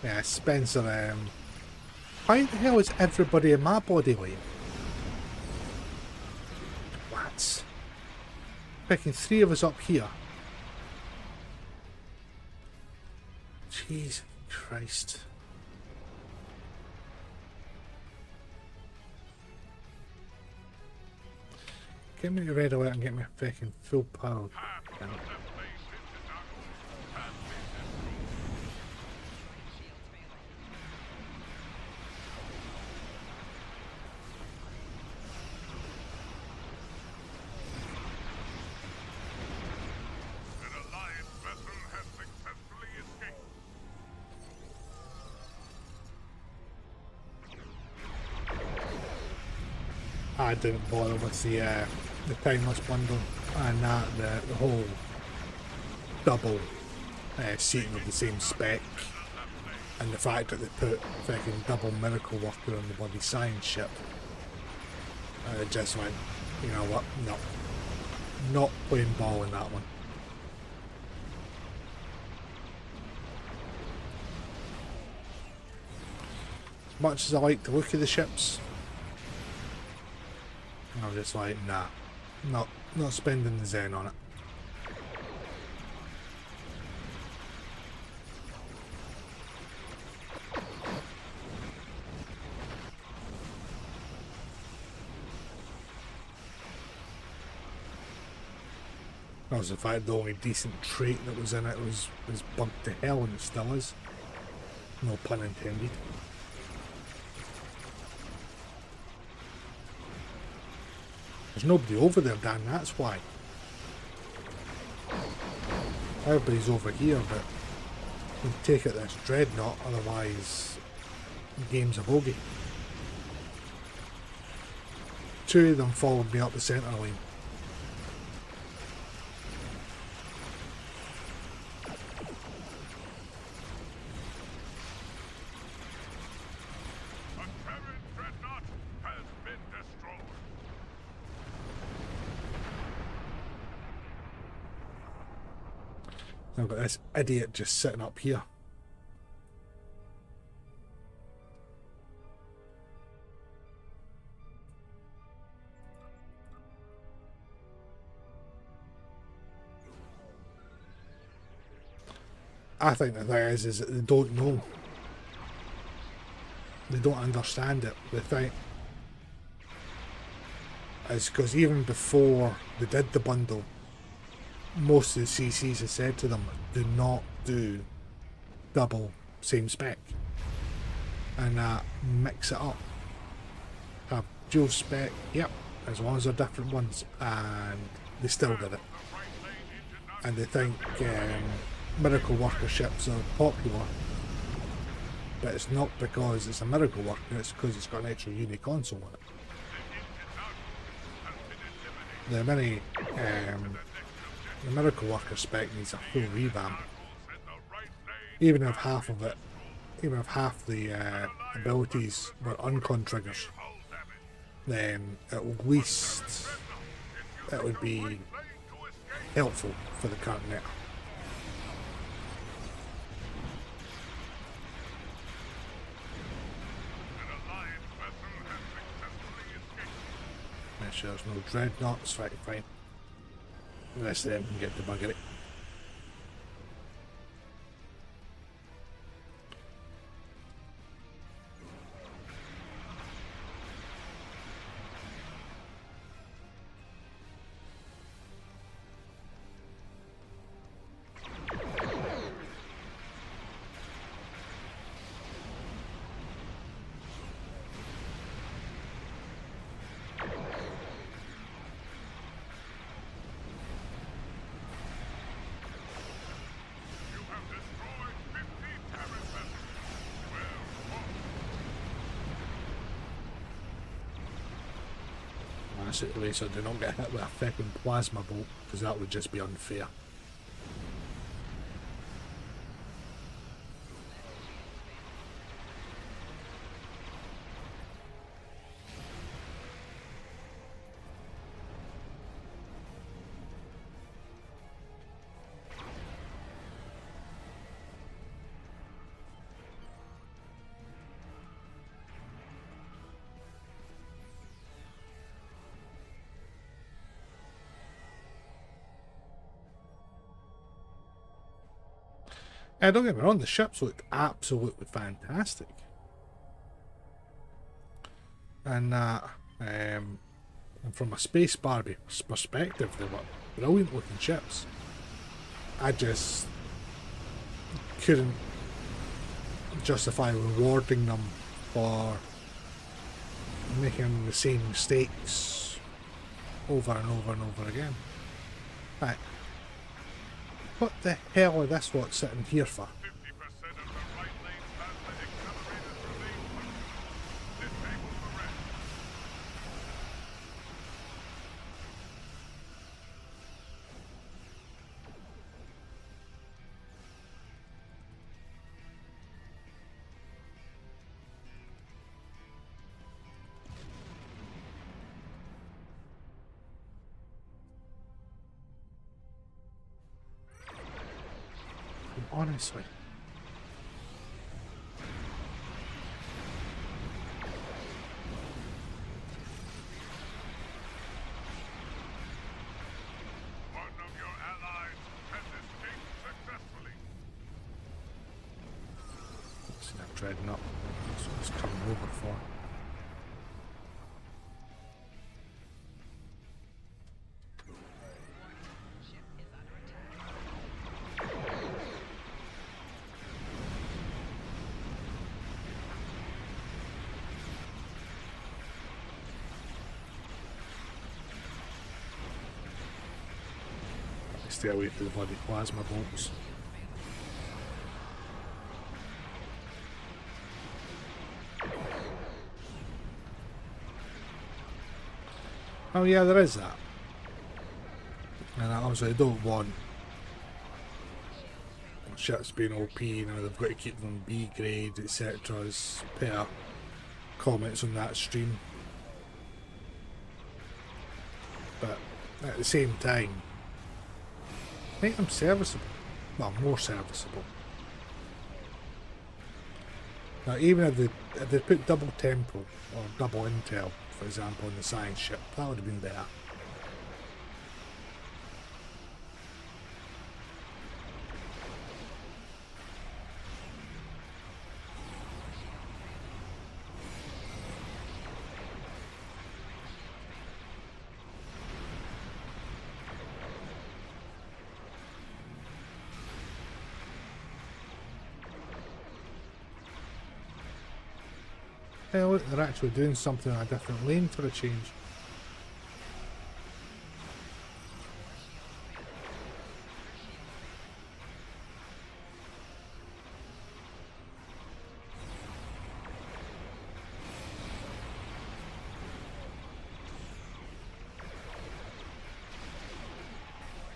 Yeah, Spencer, why the hell is everybody in my body weight? What? Picking 3 of us up here. Jesus Christ. Get me red alert and get me a fucking full power. Damn it. I didn't bother with the timeless bundle and the whole double seating of the same spec, and the fact that they put fucking double miracle worker on the bloody science ship. I just went, you know what, no, not playing ball in that one. As much as I like the look of the ships, I'm just like, nah, not spending the Zen on it. That was the fact the only decent trait that was in it was bugged to hell, and it still is. No pun intended. There's nobody over there, Dan, that's why. Everybody's over here, but we take it this dreadnought, otherwise the game's a bogey. 2 of them followed me up the centre lane. A Terran I've got this idiot just sitting up here. I think the thing is that they don't know. They don't understand it. They think it's because even before they did the bundle, most of the CCs have said to them, do not do double same spec, and mix it up. Have dual spec, yep, as long as they're different ones, and they still did it. And they think miracle worker ships are popular, but it's not because it's a miracle worker, it's because it's got an extra uni console on it. The miracle worker spec needs a full revamp. Even if half of it, even if half the abilities were uncon triggers, then at least it would be helpful for the current meta. Make sure there's no dreadnoughts, right, fine. The rest of them can get the buggery. Basically, so they don't get hit with a fucking plasma bolt, because that would just be unfair. Don't get me wrong, the ships looked absolutely fantastic. And from a Space Barbie perspective, they were brilliant looking ships. I just couldn't justify rewarding them for making the same mistakes over and over and over again. Right. What the hell is this what's sitting here for? 50% of the right lane plasma accelerators remain functional. Disable the rest. Honestly. One of your allies has escaped successfully. See that dreadnought. That's what it's coming over for. Stay away from the bloody plasma bolts. Oh yeah, there is that. And obviously I don't want ships being OP, you know, they've got to keep them B grade, etc. as per comments on that stream. But at the same time, make them serviceable. well, more serviceable. Now, even if they put double tempo or double intel, for example, in the science ship, that would have been better. Hey, look, they're actually doing something on a different lane for a change.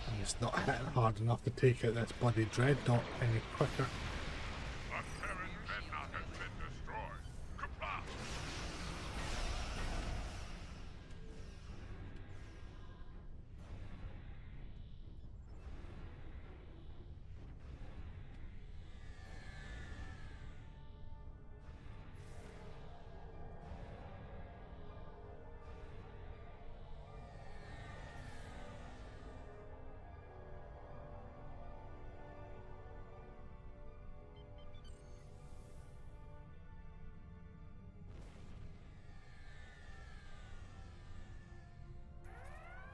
And it's not hitting hard enough to take out this bloody dreadnought any quicker. The Terran dreadnought has been destroyed. Kapla!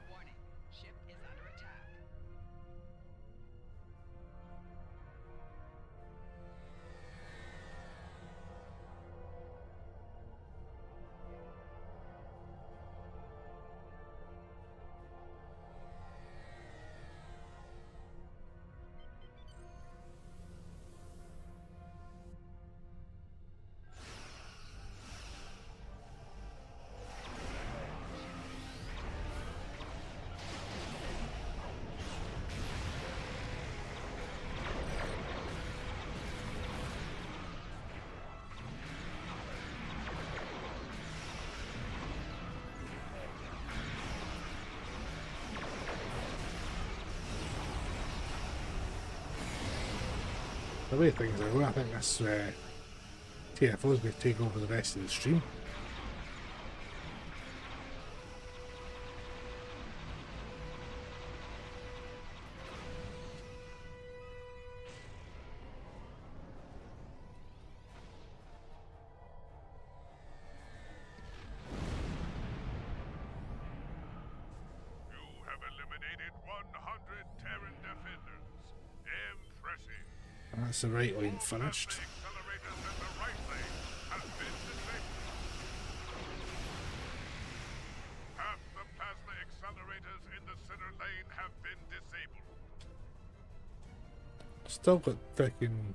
Warning, ship is under attack. The way things are going, I think this TFO is going to take over the rest of the stream. You have eliminated 100 Terran defenders. Impressive. And that's the right lane finished. The accelerators in the right lane have been disabled. Half the plasma accelerators in the center lane have been disabled. Still got freaking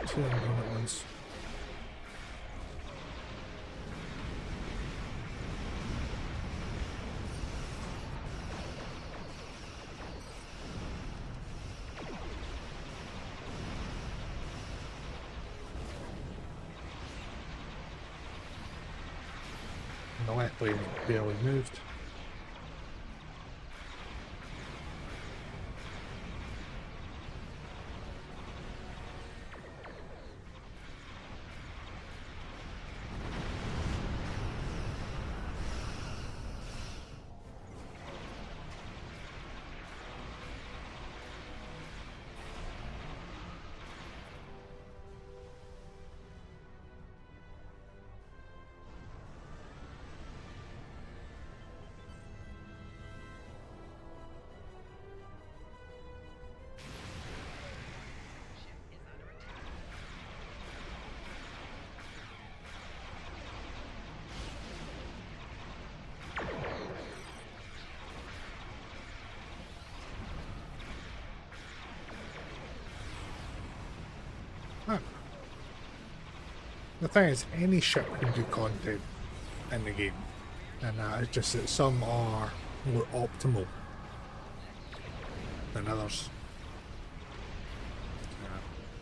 200 at once. The left lane barely moved. Ship is under attack. Ah. The thing is, any ship can do content in the game, and it's just that some are more optimal than others.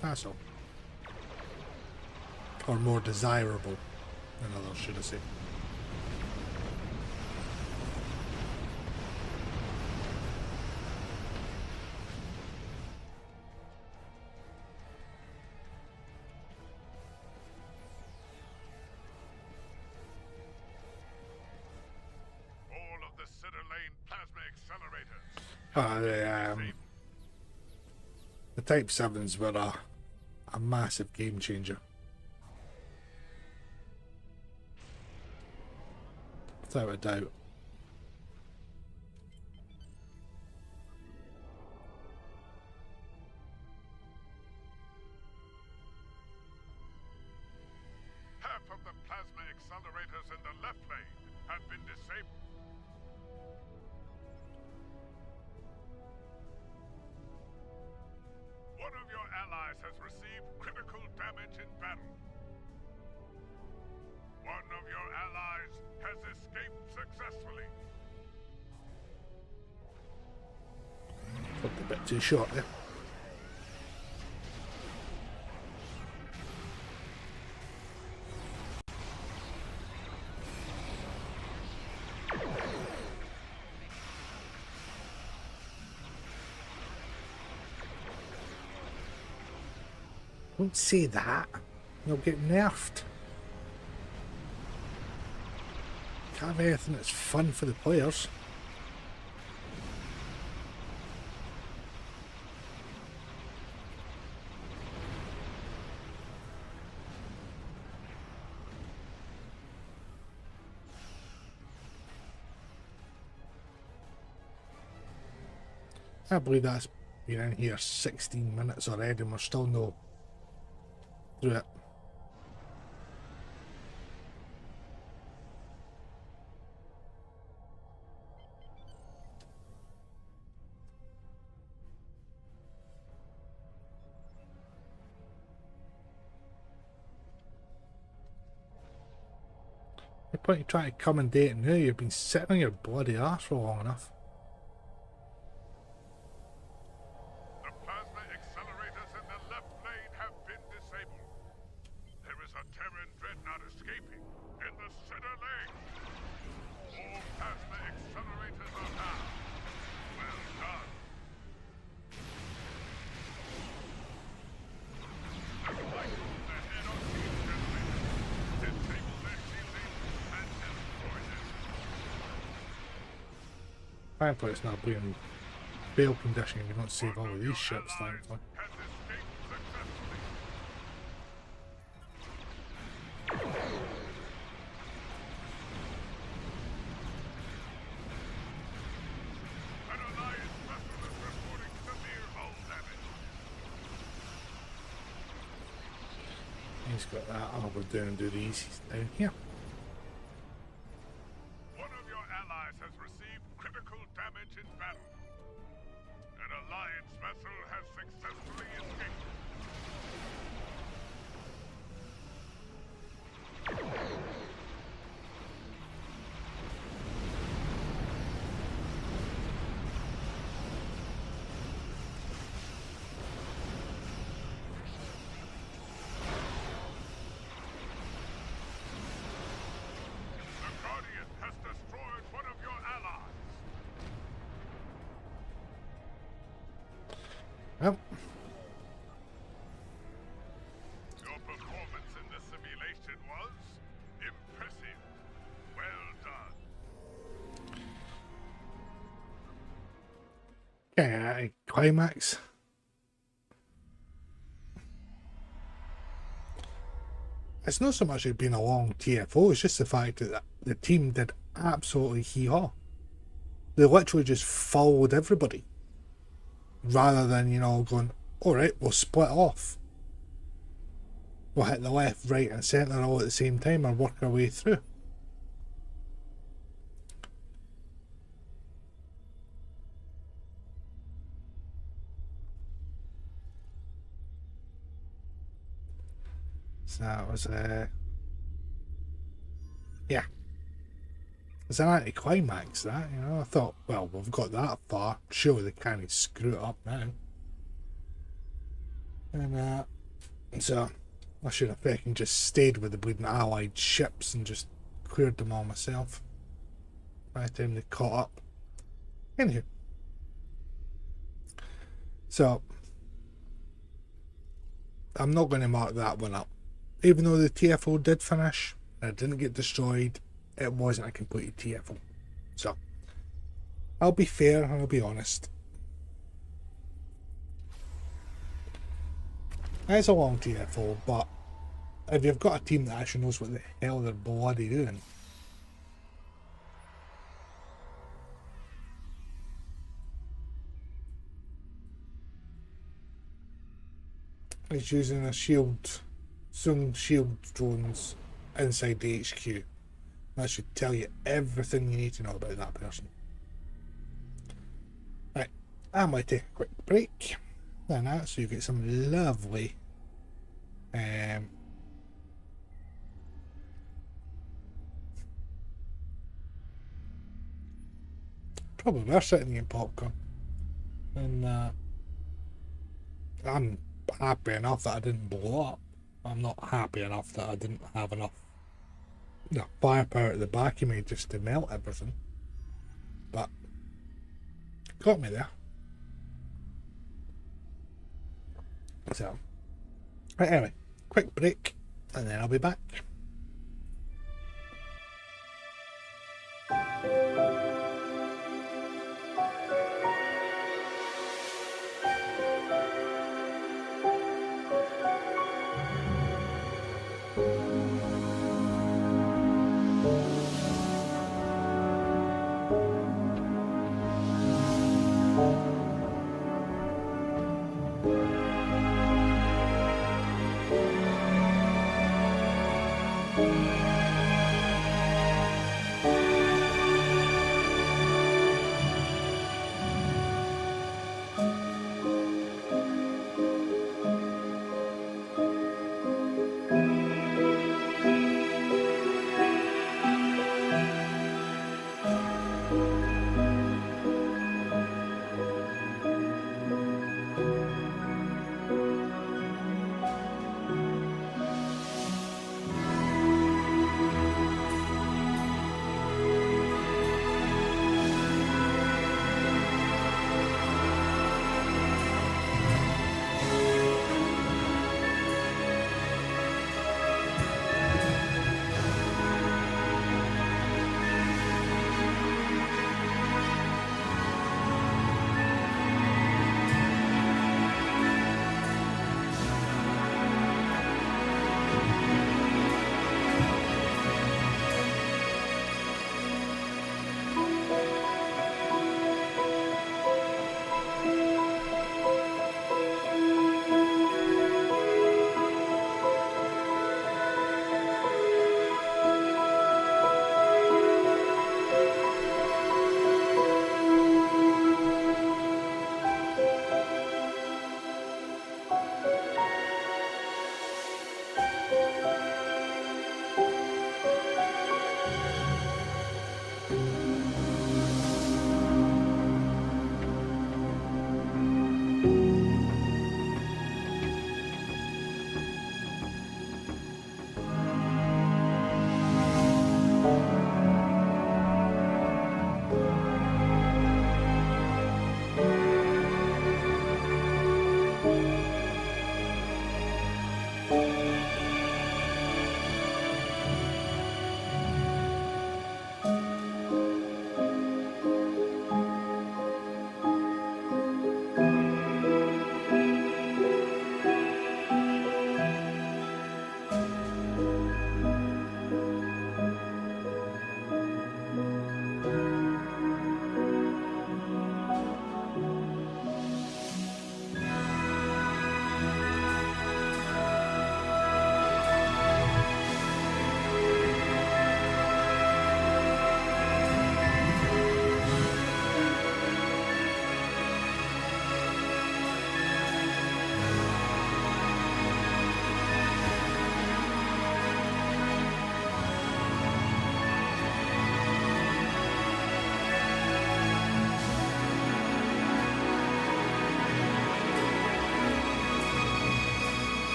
That's all. Or more desirable than others, should I say. The Type 7s were a massive game changer. Without a doubt. Half of the plasma accelerators in the left lane have been disabled. One of your allies has received critical damage in battle. One of your allies has escaped successfully. Looked a bit too short there. Don't say that. You'll get nerfed. Can't have anything that's fun for the players. I believe that's been in here 16 minutes already and we're still no through it. No point you trying to commentate now, you've been sitting on your bloody arse for long enough. The plasma accelerators in the left lane have been disabled. There is a Terran dreadnought escaping in the center lane. All plasma accelerators are down. Well done. The rifles ahead of these generators. Disable their shielding and destroy them. Thankfully it's not being bail condition, you don't save all of these ships, thankfully. Has escaped successfully. An Alliance vessel is reporting severe hull damage. He's got that. I'll go down and do the easies down here. One of your allies has received critical damage in battle. An Alliance vessel has successfully escaped. The Guardian has destroyed one of your allies. Well, Your performance in the simulation was impressive. Well done. okay, climax. It's not so much it being a long TFO, it's just the fact that the team did absolutely hee-haw. They literally just followed everybody. Rather than, you know, going, alright, we'll split off. We'll hit the left, right and centre all at the same time and work our way through. So that was yeah. It's an anticlimax, that, you know. I thought, well, we've got that far. Surely they can't screw it up now. And so I should have fucking just stayed with the bleeding allied ships and just cleared them all myself by the time they caught up. Anywho. So I'm not going to mark that one up. Even though the TFO did finish, and it didn't get destroyed, it wasn't a complete TFO. So I'll be fair and I'll be honest. It's a long TFO, but if you've got a team that actually knows what the hell they're bloody doing, it's using a shield, soon shield drones inside the HQ. That should tell you everything you need to know about that person. Right, I might take a quick break. And that, so you get some lovely probably worth sitting eating popcorn. And I'm happy enough that I didn't blow up. I'm not happy enough that I didn't have enough firepower at the back of me just to melt everything. But got me there. So, right, anyway, quick break, and then I'll be back.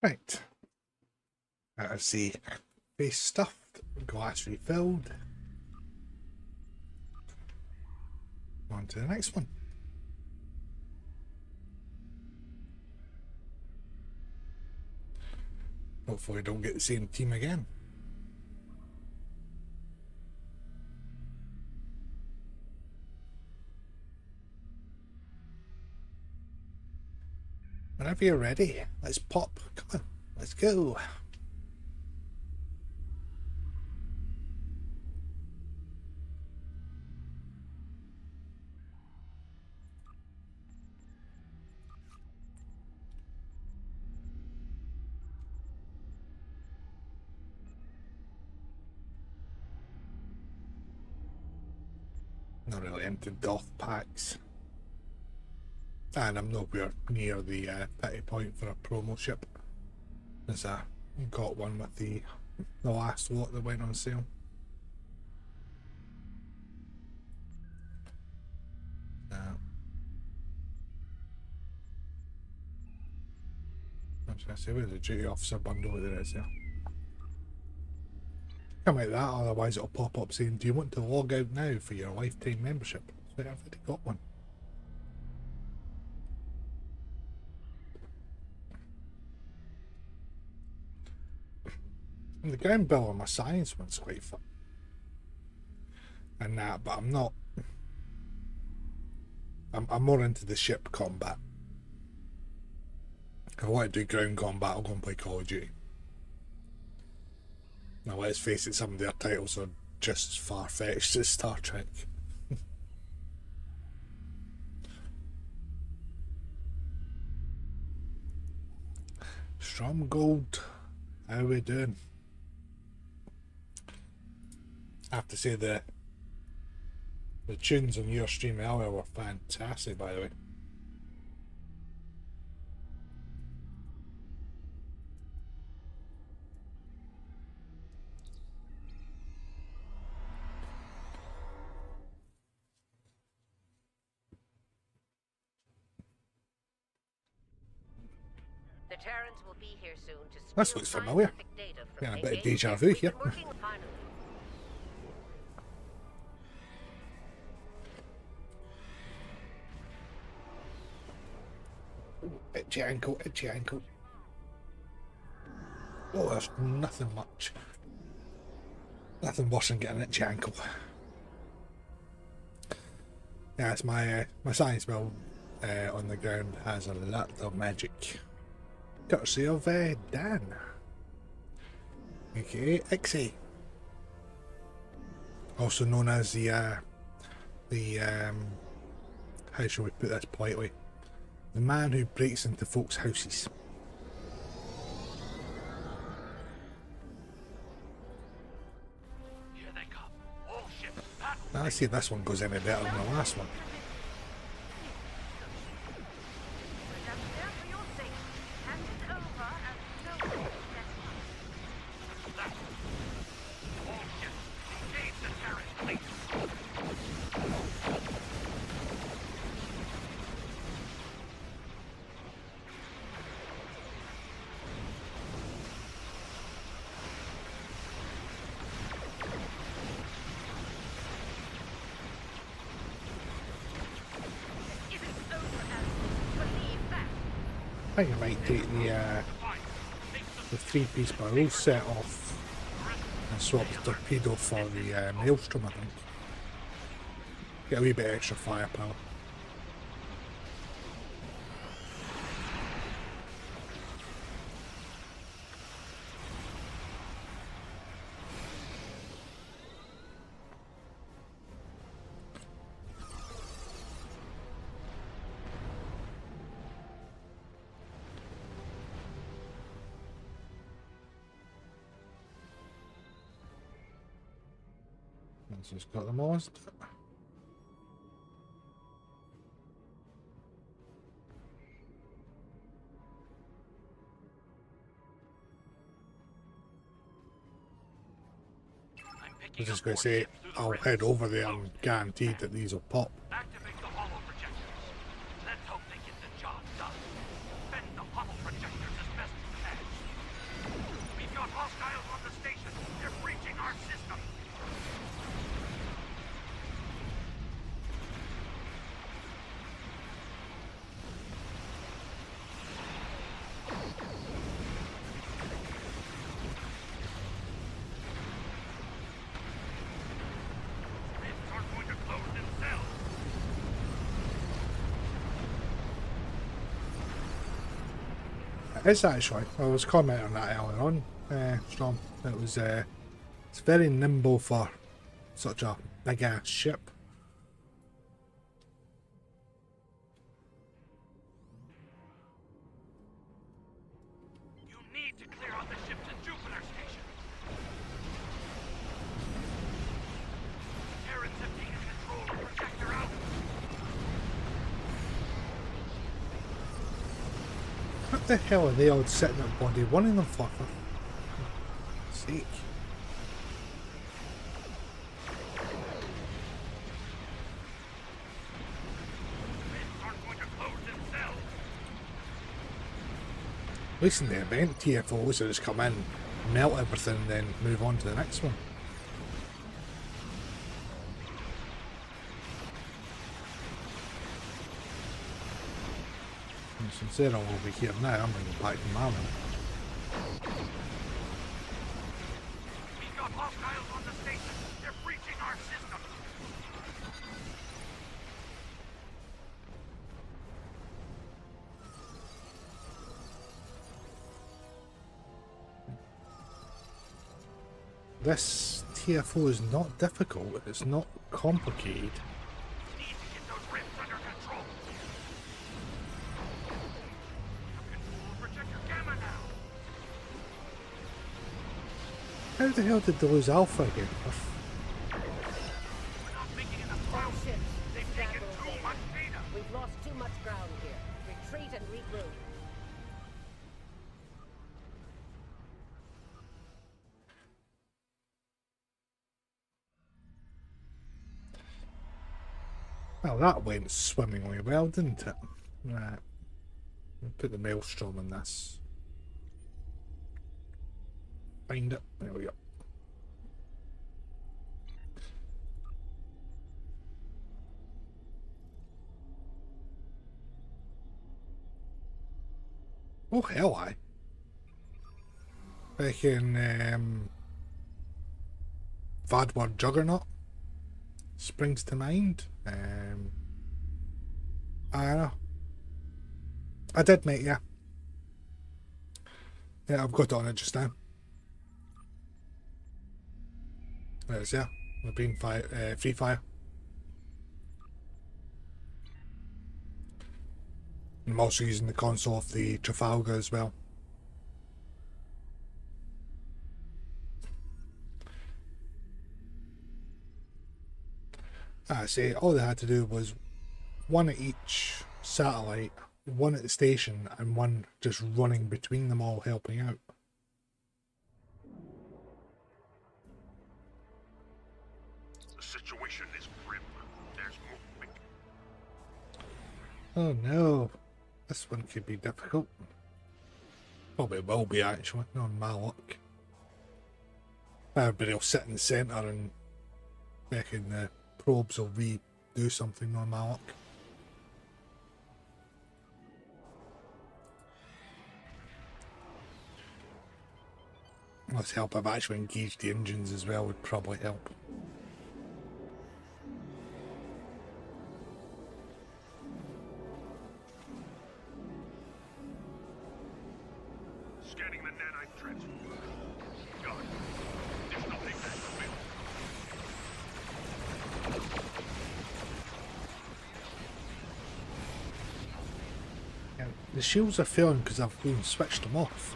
Right. That's the face stuffed, glass refilled. On to the next one. Hopefully we don't get the same team again. Whenever you're ready, let's pop. Come on, let's go. Not really into doth packs. And I'm nowhere near the pity point for a promo ship. As I got one with the last lot that went on sale. What should I say? Where's the duty officer bundle that there is there? Come like that, otherwise it'll pop up saying, do you want to log out now for your lifetime membership? So I've already got one. And the ground bill on my science one's quite fun. And that, but I'm not. I'm more into the ship combat. If I want to do ground combat, I'll go and play Call of Duty. Now let's face it, some of their titles are just as far-fetched as Star Trek. Stromgold, how are we doing? I have to say the tunes on your stream earlier were fantastic, by the way. The Terrans will be here soon to steal This looks familiar. scientific data from Yeah, a bit of engaged- deja vu We've here. been working finally. Itchy ankle, itchy ankle. Oh, there's nothing much. Nothing worse than getting an itchy ankle. Yeah, it's my science build on the ground has a lot of magic. Courtesy of Dan. aka Ixie. Also known as the how shall we put this politely? The man who breaks into folks' houses. Here they come. All ships battle. Now let's see if this one goes any better than the last one. All ships engage the Terran fleet. I think I might take the three-piece barrel set off and swap the torpedo for the maelstrom, I think. Get a wee bit extra firepower. Once it's got them all. I was just going to say, I'll head over there and guaranteed that these will pop. Activate the hollow projectors. Let's hope they get the job done. Bend the hollow projectors as best you can. It is actually. I was commenting on that earlier on, Storm. It was, it's very nimble for such a big ass ship. You need to clear out the ship to Jupiter Station. Terrans have taken control of Projector Out. What the hell are they all sitting at body one of them for sake? Aren't going to close themselves. At least in the event, TFOs just come in, melt everything, and then move on to the next one. And since they're all over here now, I'm going to go back to Marlin. We've got hostiles on the station. They're breaching our system. This TFO is not difficult, it's not complicated. Need to get those rifts under control. Control Projector Gamma now. How the hell did they lose Alpha again? We're not making enough All progress. ships, They've stand taken all too day. much data. We've lost too much ground here. Retreat and regroup. Well, that went swimmingly well, didn't it? Right. We'll put the maelstrom in this. Find it. There we go. Oh, hell, aye. Fucking, Vadward Juggernaut springs to mind. I don't know. I did, mate, yeah. Yeah, I've got it on it just now. There it is, yeah. We've been free fire. I'm also using the console of the Trafalgar as well. I say all they had to do was one at each satellite, one at the station, and one just running between them all helping out. The situation is grim. There's movement. Oh no, this one could be difficult. Probably will be actually, on my luck. Everybody will sit in the centre and making the probes will redo something on my luck. Let's help if I actually engage the engines as well, would probably help. Scanning the nanite transfer. Got it. There's nothing that will. Yeah, the shields are failing because I've been switched them off.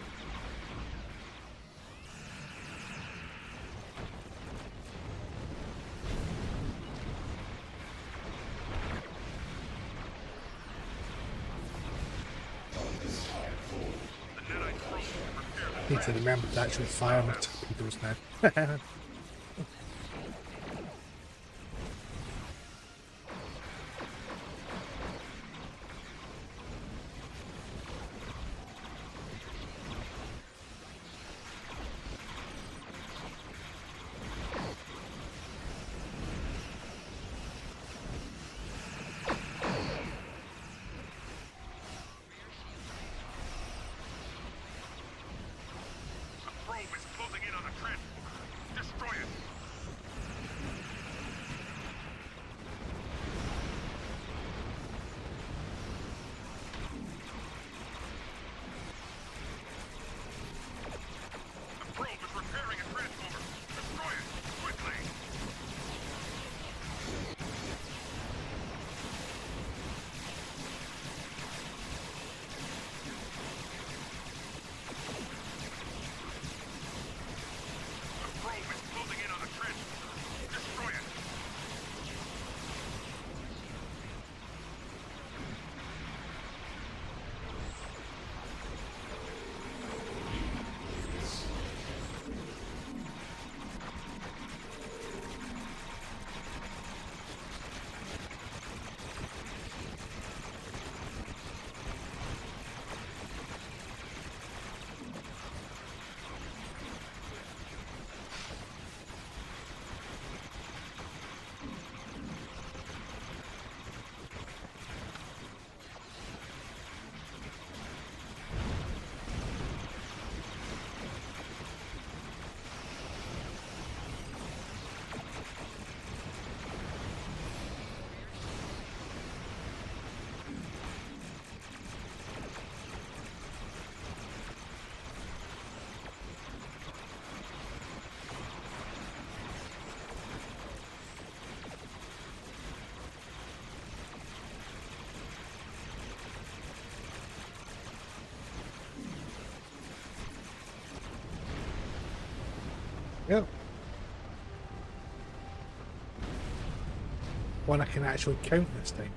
Need to remember to actually fire my torpedoes now. Probe is closing in on a transport. Destroy it. go. One I can actually count this time.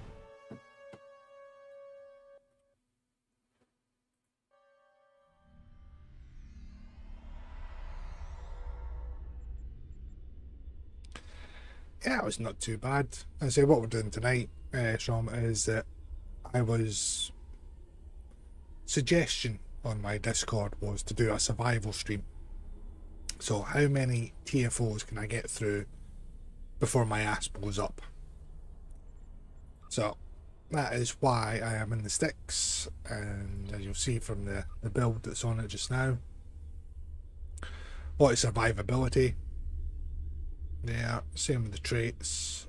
Yeah, it was not too bad. I say what we're doing tonight, Sean, is that I was suggestion on my Discord was to do a survival stream. So how many TFOs can I get through before my ass blows up? So that is why I am in the sticks, and as you'll see from the build that's on it just now, what is survivability. Yeah, same with the traits.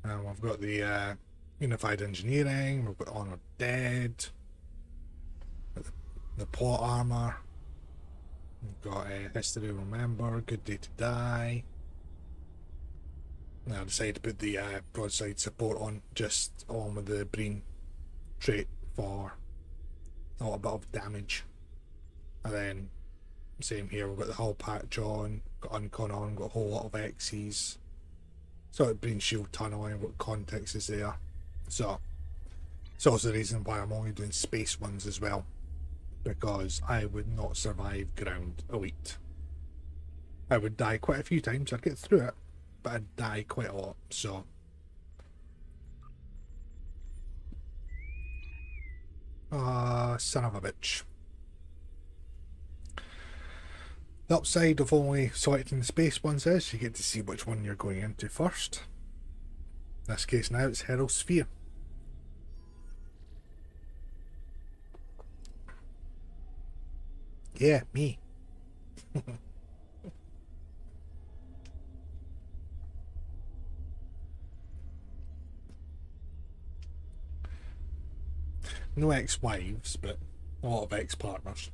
I've got the unified engineering, we've got Honored Dead, the plot armor, we've got history to remember, good day to die. Now I decided to put the broadside support on, just on with the Breen trait for a little bit of damage. And then same here, we've got the hull patch on, got uncon on, got a whole lot of X's. So it brings shield tunneling, what context is there. So it's also the reason why I'm only doing space ones as well, because I would not survive ground elite. I would die quite a few times, I'd get through it, but I'd die quite a lot, so. Son of a bitch. The upside of only selecting the space ones is you get to see which one you're going into first. In this case now it's Herald Sphere. Yeah, me. No ex-wives, but a lot of ex-partners.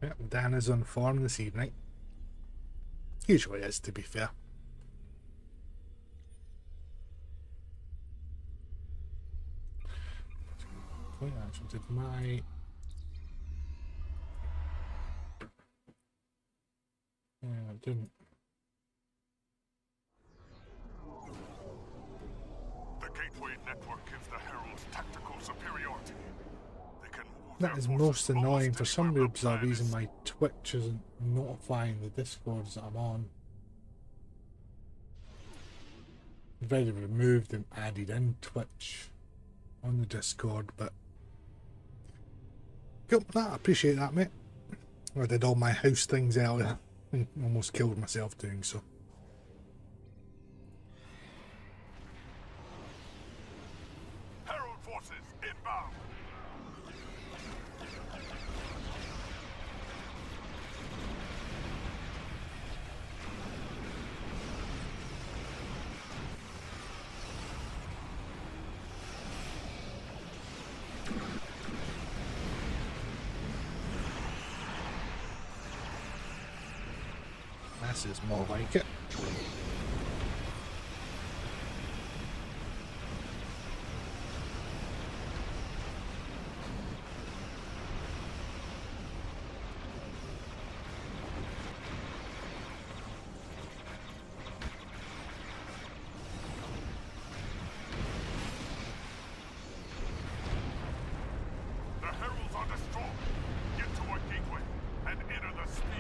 Yep, Dan is on form this evening. Usually is, to be fair. I actually did my... Yeah, I didn't. The Gateway network gives the Heralds tactical superiority. They can move That is most annoying. For some bizarre reason my Twitch isn't notifying the Discords that I'm on. I've already removed and added in Twitch on the Discord, but cool, I appreciate that, mate. I did all my house things earlier and almost killed myself doing so. Herald forces inbound. This is more like it. The Heralds are destroyed. Get to our gateway and enter the sphere.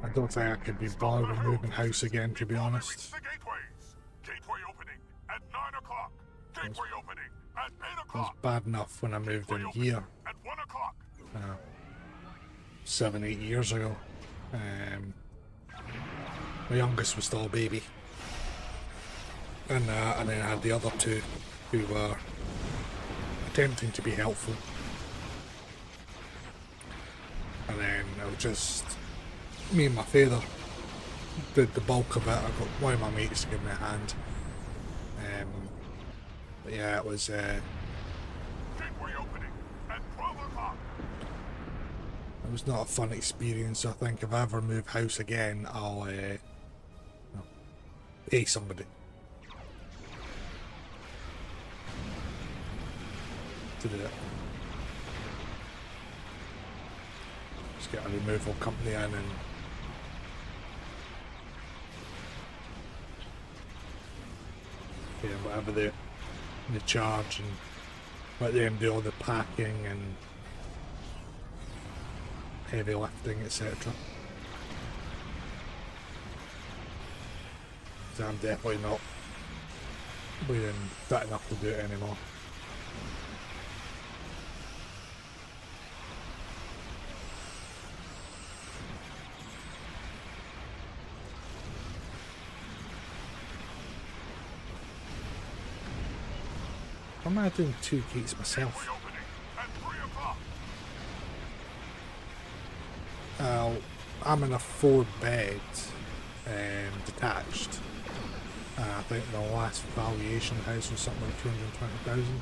I don't think I could be bothered moving house again, to be honest. Reach the gateways. Gateway opening at 9 o'clock. Gateway opening at 8 It was o'clock. bad enough when I moved in here. At 1 o'clock. 7, 8 years ago. My youngest was still a baby. And then I had the other two who were attempting to be helpful. And then I was just, me and my father did the bulk of it. I got one of my mates to give me a hand. But yeah, it was Gateway opening at 12 o'clock. it was not a fun experience. I think if I ever move house again, I'll pay somebody to do it. Just get a removal company in and yeah, whatever they charge, and let them do all the packing and heavy lifting, etc. So I'm definitely not being fit enough to do it anymore. Why am I doing 2 gates myself? Gateway opening at 3 o'clock. I'm in a 4-bed detached. I think the last valuation of the house was something like 220,000.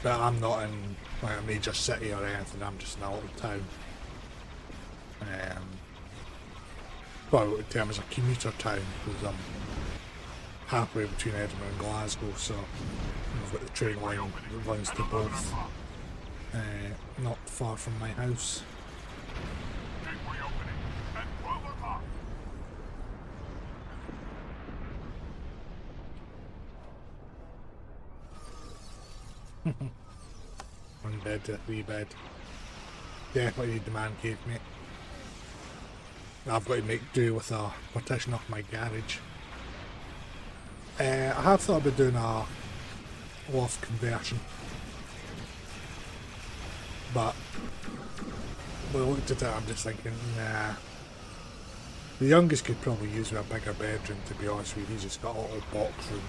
But I'm not in like a major city or anything, I'm just in a little town. Well, in terms of a commuter town, because I'm halfway between Edinburgh and Glasgow, so I've got the train line that runs to both, not far from my house. Gateway opening at 12 o'clock. One bed to 3 bed. Definitely need the man cave, mate. I've got to make do with a partition off my garage. I have thought about doing a loft conversion, but when I looked at it, I'm just thinking, nah. The youngest could probably use a bigger bedroom, to be honest with you. He's just got a little box room.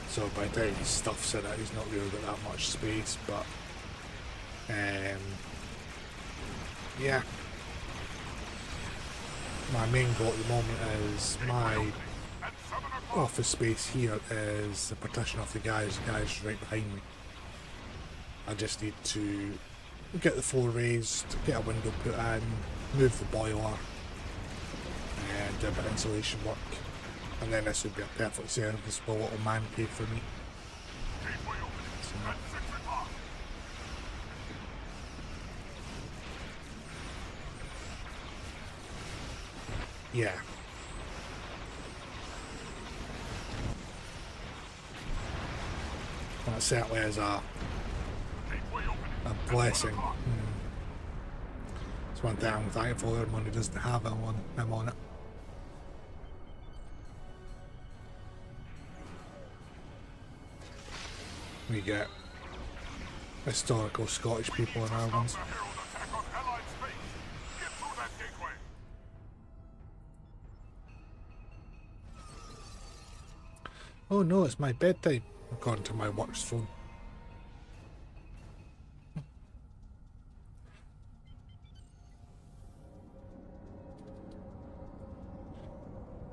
So by the time his stuff's in it, he's not really got that much space, but yeah. My main goal at the moment is my office space here is the partition of the guys right behind me. I just need to get the floor raised, get a window put in, move the boiler, and do a bit of insulation work. And then this would be a perfect serviceable little man cave for me. Gateway opening at 6 o'clock. Yeah. That certainly is a blessing. It's one thing I'm thankful everyone who doesn't have him on it. We get historical Scottish people in our ones. Oh no, it's my bedtime, according to my work's phone.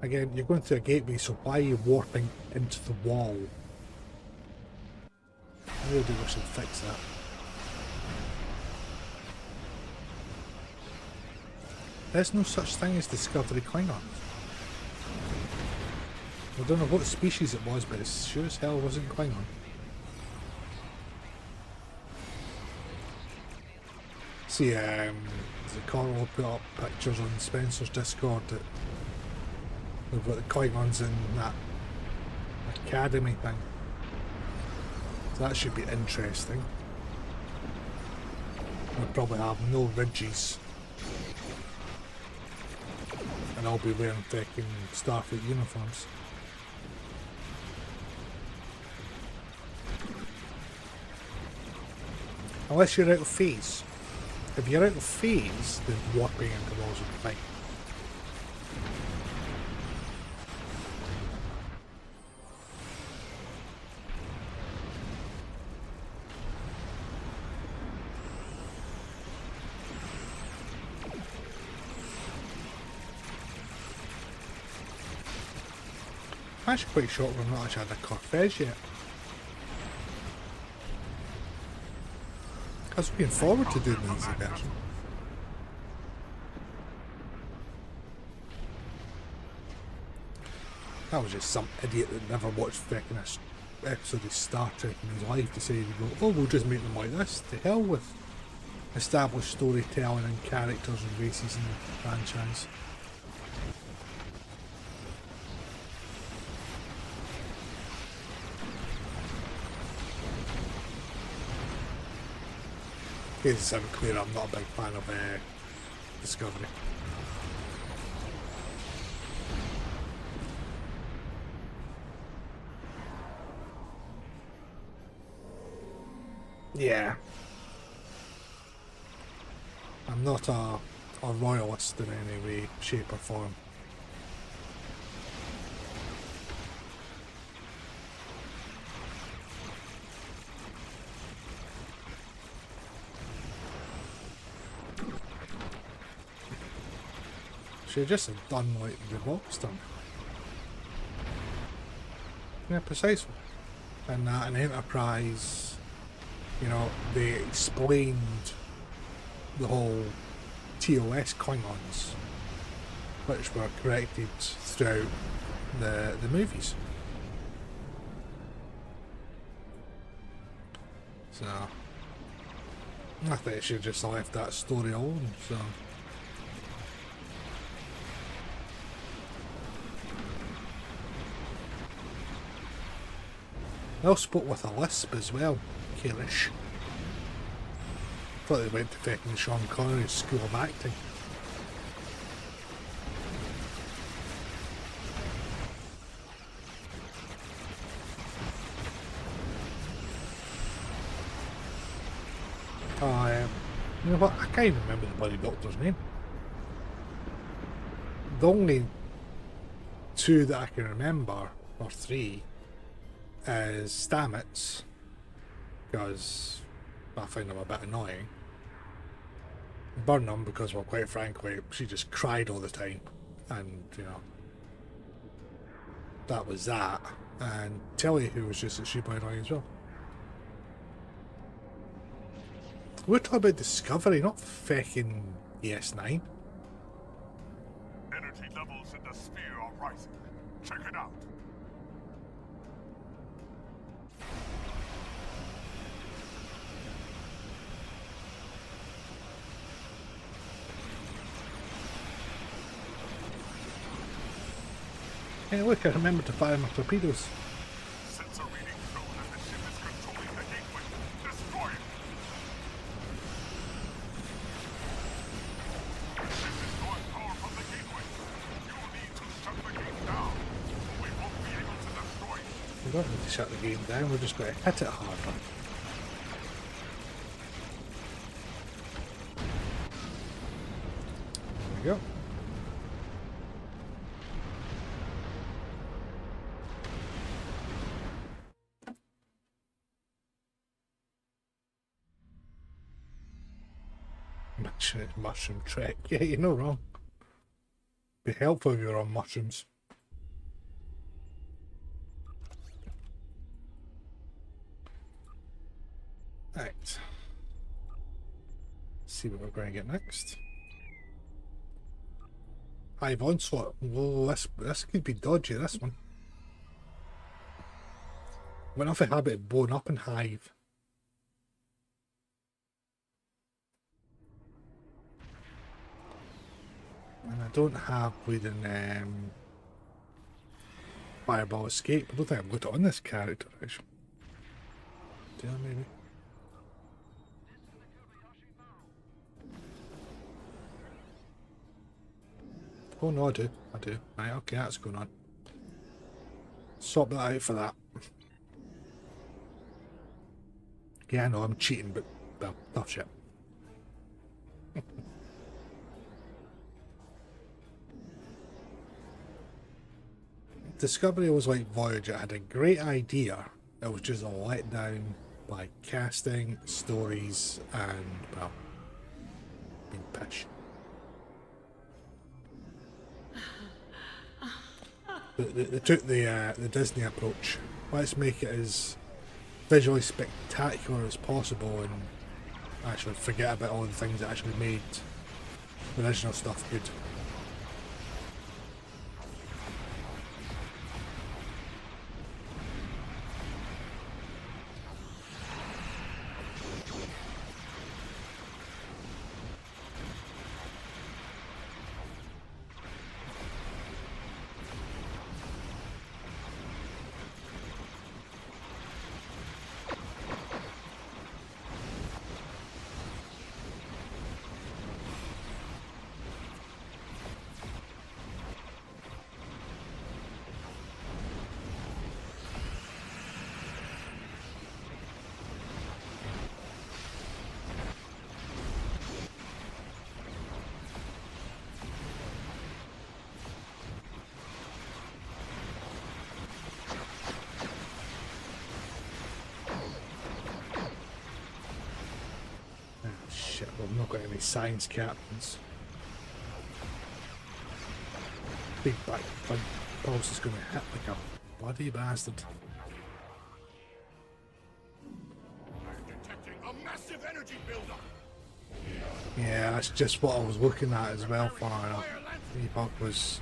Again, you're going through a gateway, so why are you warping into the wall? I really do wish they'd fix that. There's no such thing as Discovery Klingons. I don't know what species it was, but it sure as hell wasn't Klingon. See, the Coral put up pictures on Spencer's Discord that they've got the Klingons in that academy thing. So that should be interesting. They'll probably have no ridges. And I'll be wearing fucking Starfleet uniforms. Unless you're out of phase. If you're out of phase, then warping into walls will be fine. I'm actually quite shocked we've not actually had a Corfez yet. I was looking forward to doing the easy version. That was just some idiot that never watched fucking a episode of Star Trek in his life decided to go, oh, we'll just make them like this. To hell with established storytelling and characters and races in the franchise. In case it's clear, I'm not a big fan of Discovery. Yeah. I'm not a royalist in any way, shape or form. Should just have done like the box done. Yeah, precisely. And that in Enterprise, you know, they explained the whole TOS Klingons, which were corrected throughout the movies. So I think they should have just left that story alone. So. They all spoke with a lisp as well, Kalish. Thought they went to fucking Sean Connery's School of Acting. You know what, I can't even remember the bloody doctor's name. The only two that I can remember, or three, is Stamets, because I find him a bit annoying. Burnham, because, well, quite frankly, she just cried all the time, and, you know, that was that. And Tilly, who was just super annoying as well. We're talking about Discovery, not fucking ES9. Energy levels in the sphere are rising. Check it out. Hey look, I remember to fire my torpedoes. Sensor reading show that the ship is controlling the gateway. Destroy it. This is drawing power from the gateway. You need to shut the gate down, or we won't be able to destroy it. We don't need to shut the game down, we're just going to hit it harder. There we go. Mushroom trek. Yeah, you're not wrong. Be helpful if you're on mushrooms. Right. See what we're going to get next. Hive Onslaught. Whoa, this could be dodgy, this one. Went off a habit of blowing up in Hive. And I don't have bleeding Fireball Escape. I don't think I've got it on this character actually. Do I maybe? Oh no, I do. Right, okay, that's going on. Swap that out for that. Yeah, I know I'm cheating, but well, tough ship. Discovery was like Voyager, had a great idea. It was just a letdown by casting, stories, and, well, being pish. They took the Disney approach. Let's make it as visually spectacular as possible and actually forget about all the things that actually made the original stuff good. Shit, well, I've not got any science captains. Big back pulse is going to hit like a bloody bastard. I'm detecting a massive energy buildup. Yeah, that's just what I was looking at as well, far enough. Epoch was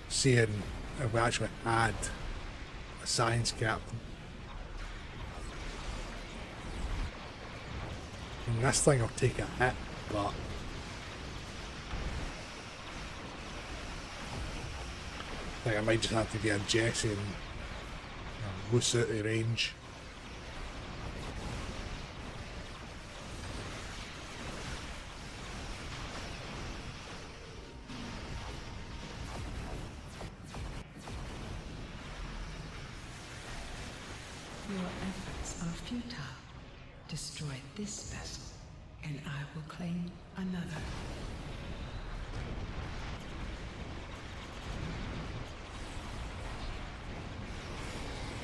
seeing if we actually had a science captain. And this thing will take a hit, but I think I might just have to get a Jesse and loose out the range. Your efforts are futile. Destroy this vessel, and I will claim another.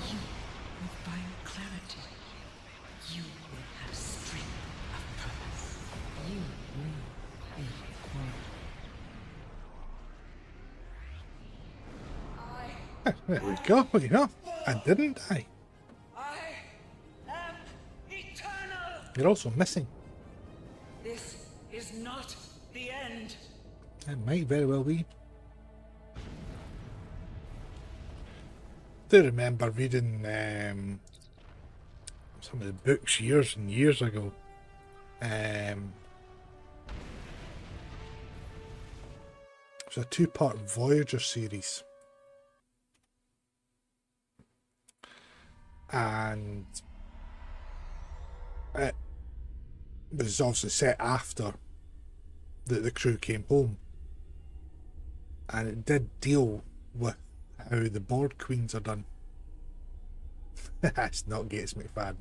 You will find clarity. You will have strength of purpose. You will be one. There we go, you know, I didn't die. You're also missing. This is not the end. It might very well be. I do remember reading some of the books years and years ago. It was a two-part Voyager series. And it was obviously set after the crew came home, and it did deal with how the board queens are done. That's not Gates McFadden.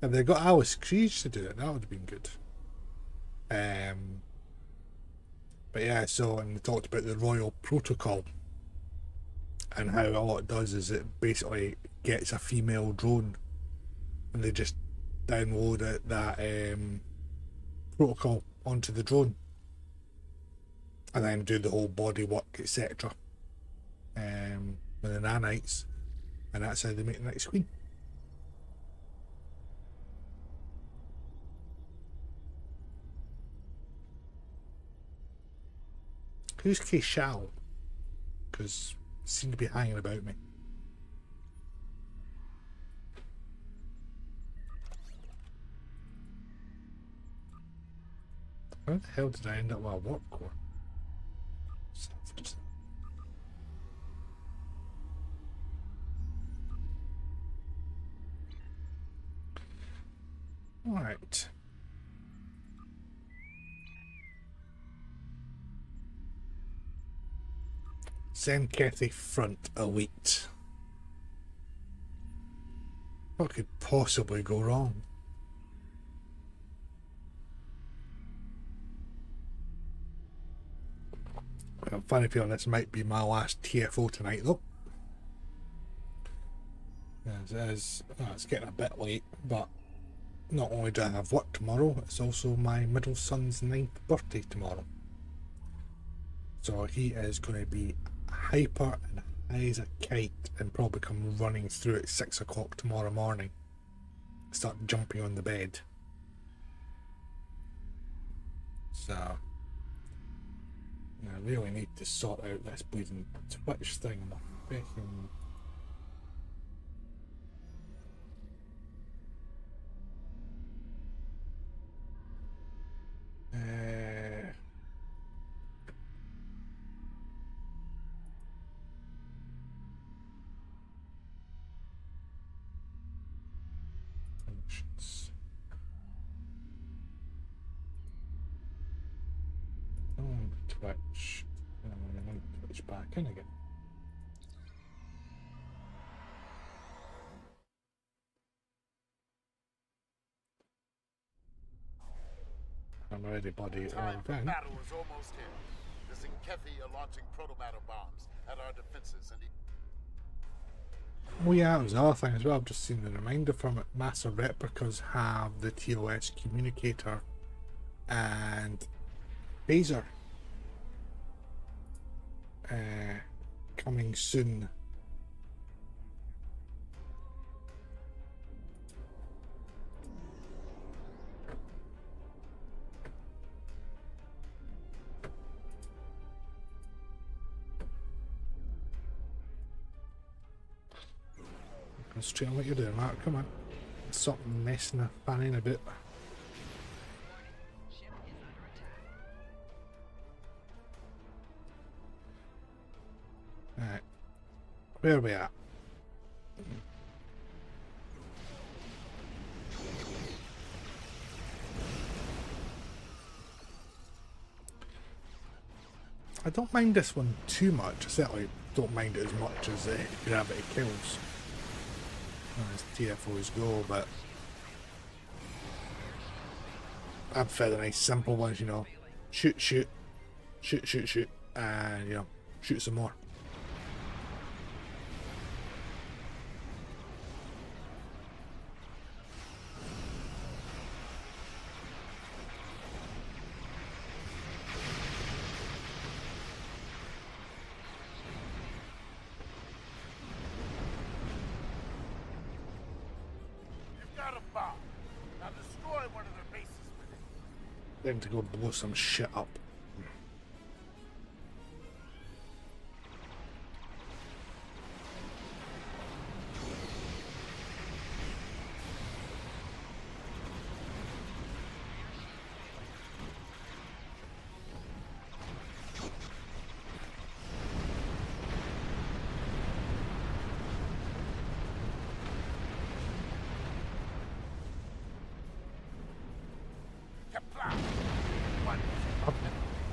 If they got Alice Creech to do it, that would have been good. But yeah, so, and they talked about the Royal Protocol and how all it does is it basically gets a female drone and they just download that protocol onto the drone and then do the whole body work, etc. With the nanites, and that's how they make the next queen. Who's Keishal? Because it seemed to be hanging about me. Where the hell did I end up with a warp core? Alright. Zenkethi front elite. What could possibly go wrong? I've got a funny feeling this might be my last TFO tonight though. As it's getting a bit late, but not only do I have work tomorrow, it's also my middle son's 9th birthday tomorrow. So he is going to be hyper and high as a kite and probably come running through at 6 o'clock tomorrow morning. Start jumping on the bed. So I really need to sort out this bleeding Twitch thing. I'm freaking... functions. Twitch. And I'm going to link Twitch back in again. I'm ready, buddy. Time for battle is almost here. The Zinkethi are launching proto-matter bombs at our defenses, and Oh yeah, that was another thing as well. I've just seen the reminder from it. Massive replicas have the TOS communicator and phaser coming soon. Concentrate on what you're doing, Mark. Come on. Stop messing and fanning a bit. Ship is under attack. Alright. Where are we at? I don't mind this one too much. I certainly don't mind it as much as Gravity Kills. As TFOs go, but I prefer the nice simple ones, you know. Shoot, shoot, shoot, shoot, shoot, and you know, shoot some more. Them to go blow some shit up.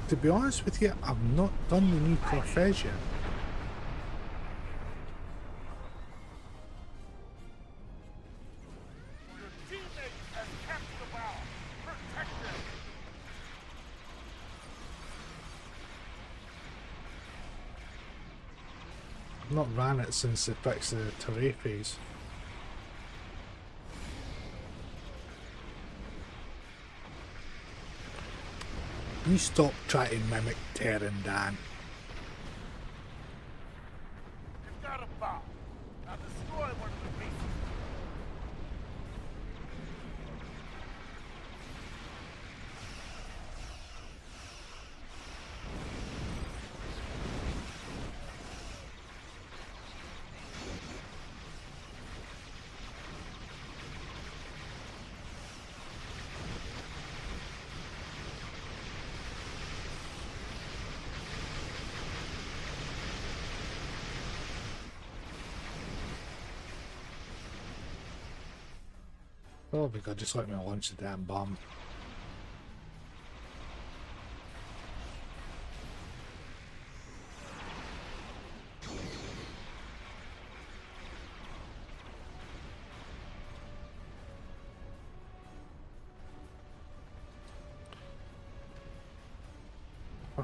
To be honest with you, I've not done the new Corfez yet. your teammate has captured the bow. Protect them. I've not ran it since they fixed the terrain phase. You stop trying to mimic Terran, Dan. You've got a bomb. Now destroy one of the bases. Oh my god, just let me launch the damn bomb.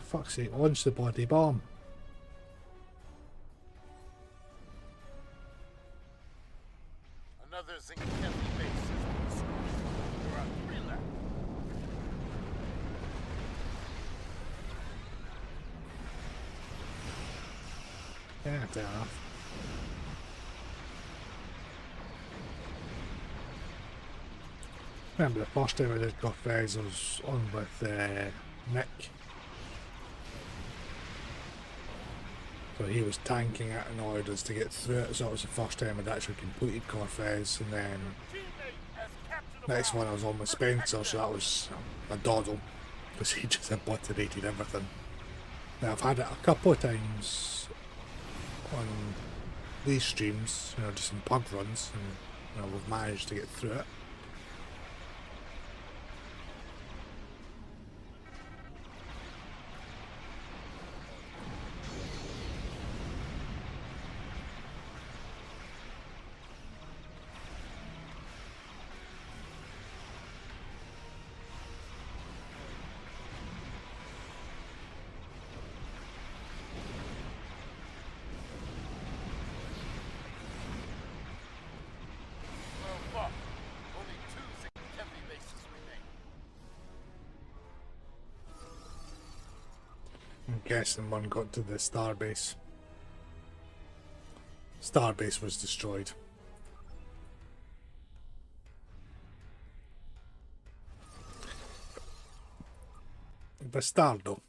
For fuck's sake, launch the bloody bomb. Another Zinkevi base has been destroyed. There are 3 left. Yeah, fair enough. Remember the first time I did Godfrey's, I was on with Nick. So he was tanking it in orders to get through it, so that was the first time I'd actually completed Corfez, and then next one I was on with Spencer, so that was a doddle, because he just obliterated everything. Now I've had it a couple of times on these streams, you know, just in pub runs, and you know, we've managed to get through it. I'm guessing one got to the starbase. Starbase was destroyed. Bastardo.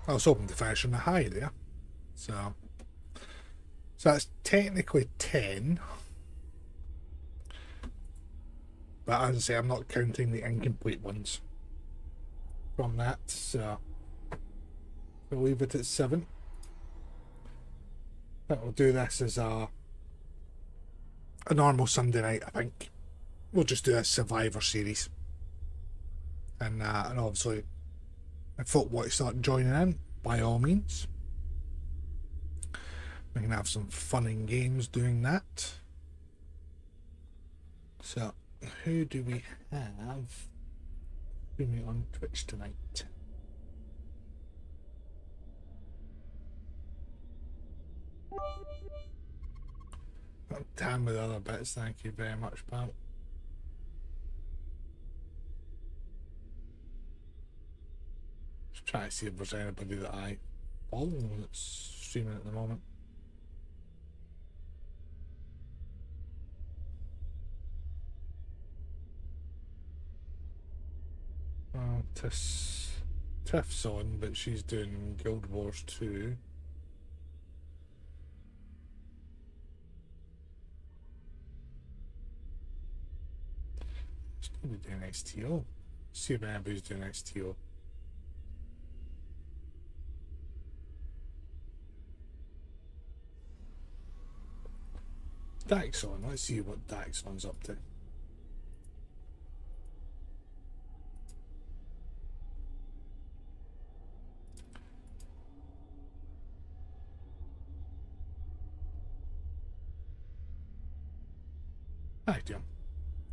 I was hoping to finish on a high there. So that's technically 10. But as I say, I'm not counting the incomplete ones from that, so we'll leave it at 7. I think we'll do this as a normal Sunday night, I think. We'll just do a Survivor series. And obviously, if folk want to start joining in, by all means. We can have some fun and games doing that. So, who do we have streaming on Twitch tonight? I'm down with other bits, thank you very much, pal. Just trying to see if there's anybody that I follow that's streaming at the moment. Tiff's on, but she's doing Guild Wars 2. She's going to be doing XTO. See if anybody's doing XTO. Daxon, let's see what Daxon's up to. Hi, Jim.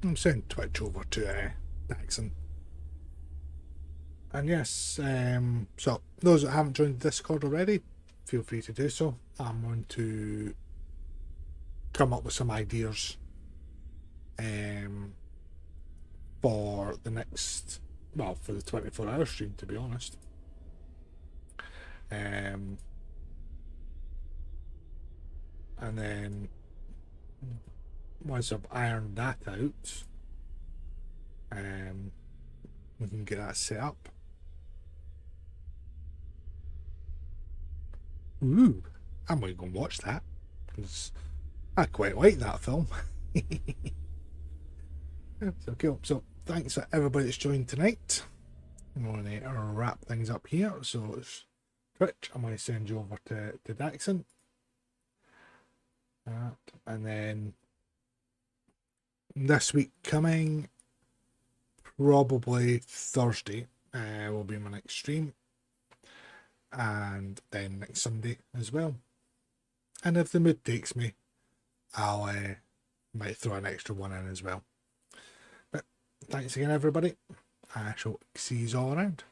I'm sending Twitch over to Daxon. And yes, so those that haven't joined the Discord already, feel free to do so. I'm going to come up with some ideas for the next, well, for the 24-hour stream, to be honest. And then once I've ironed that out, we can get that set up. Ooh, I'm going to go and watch that because I quite like that film. So cool. So thanks for everybody that's joined tonight. I'm going to wrap things up here. So it's Twitch. I'm going to send you over to Daxon. And then this week coming, probably Thursday, will be my next stream. And then next Sunday as well. And if the mood takes me, I'll might throw an extra one in as well. But thanks again, everybody. I shall see you all around.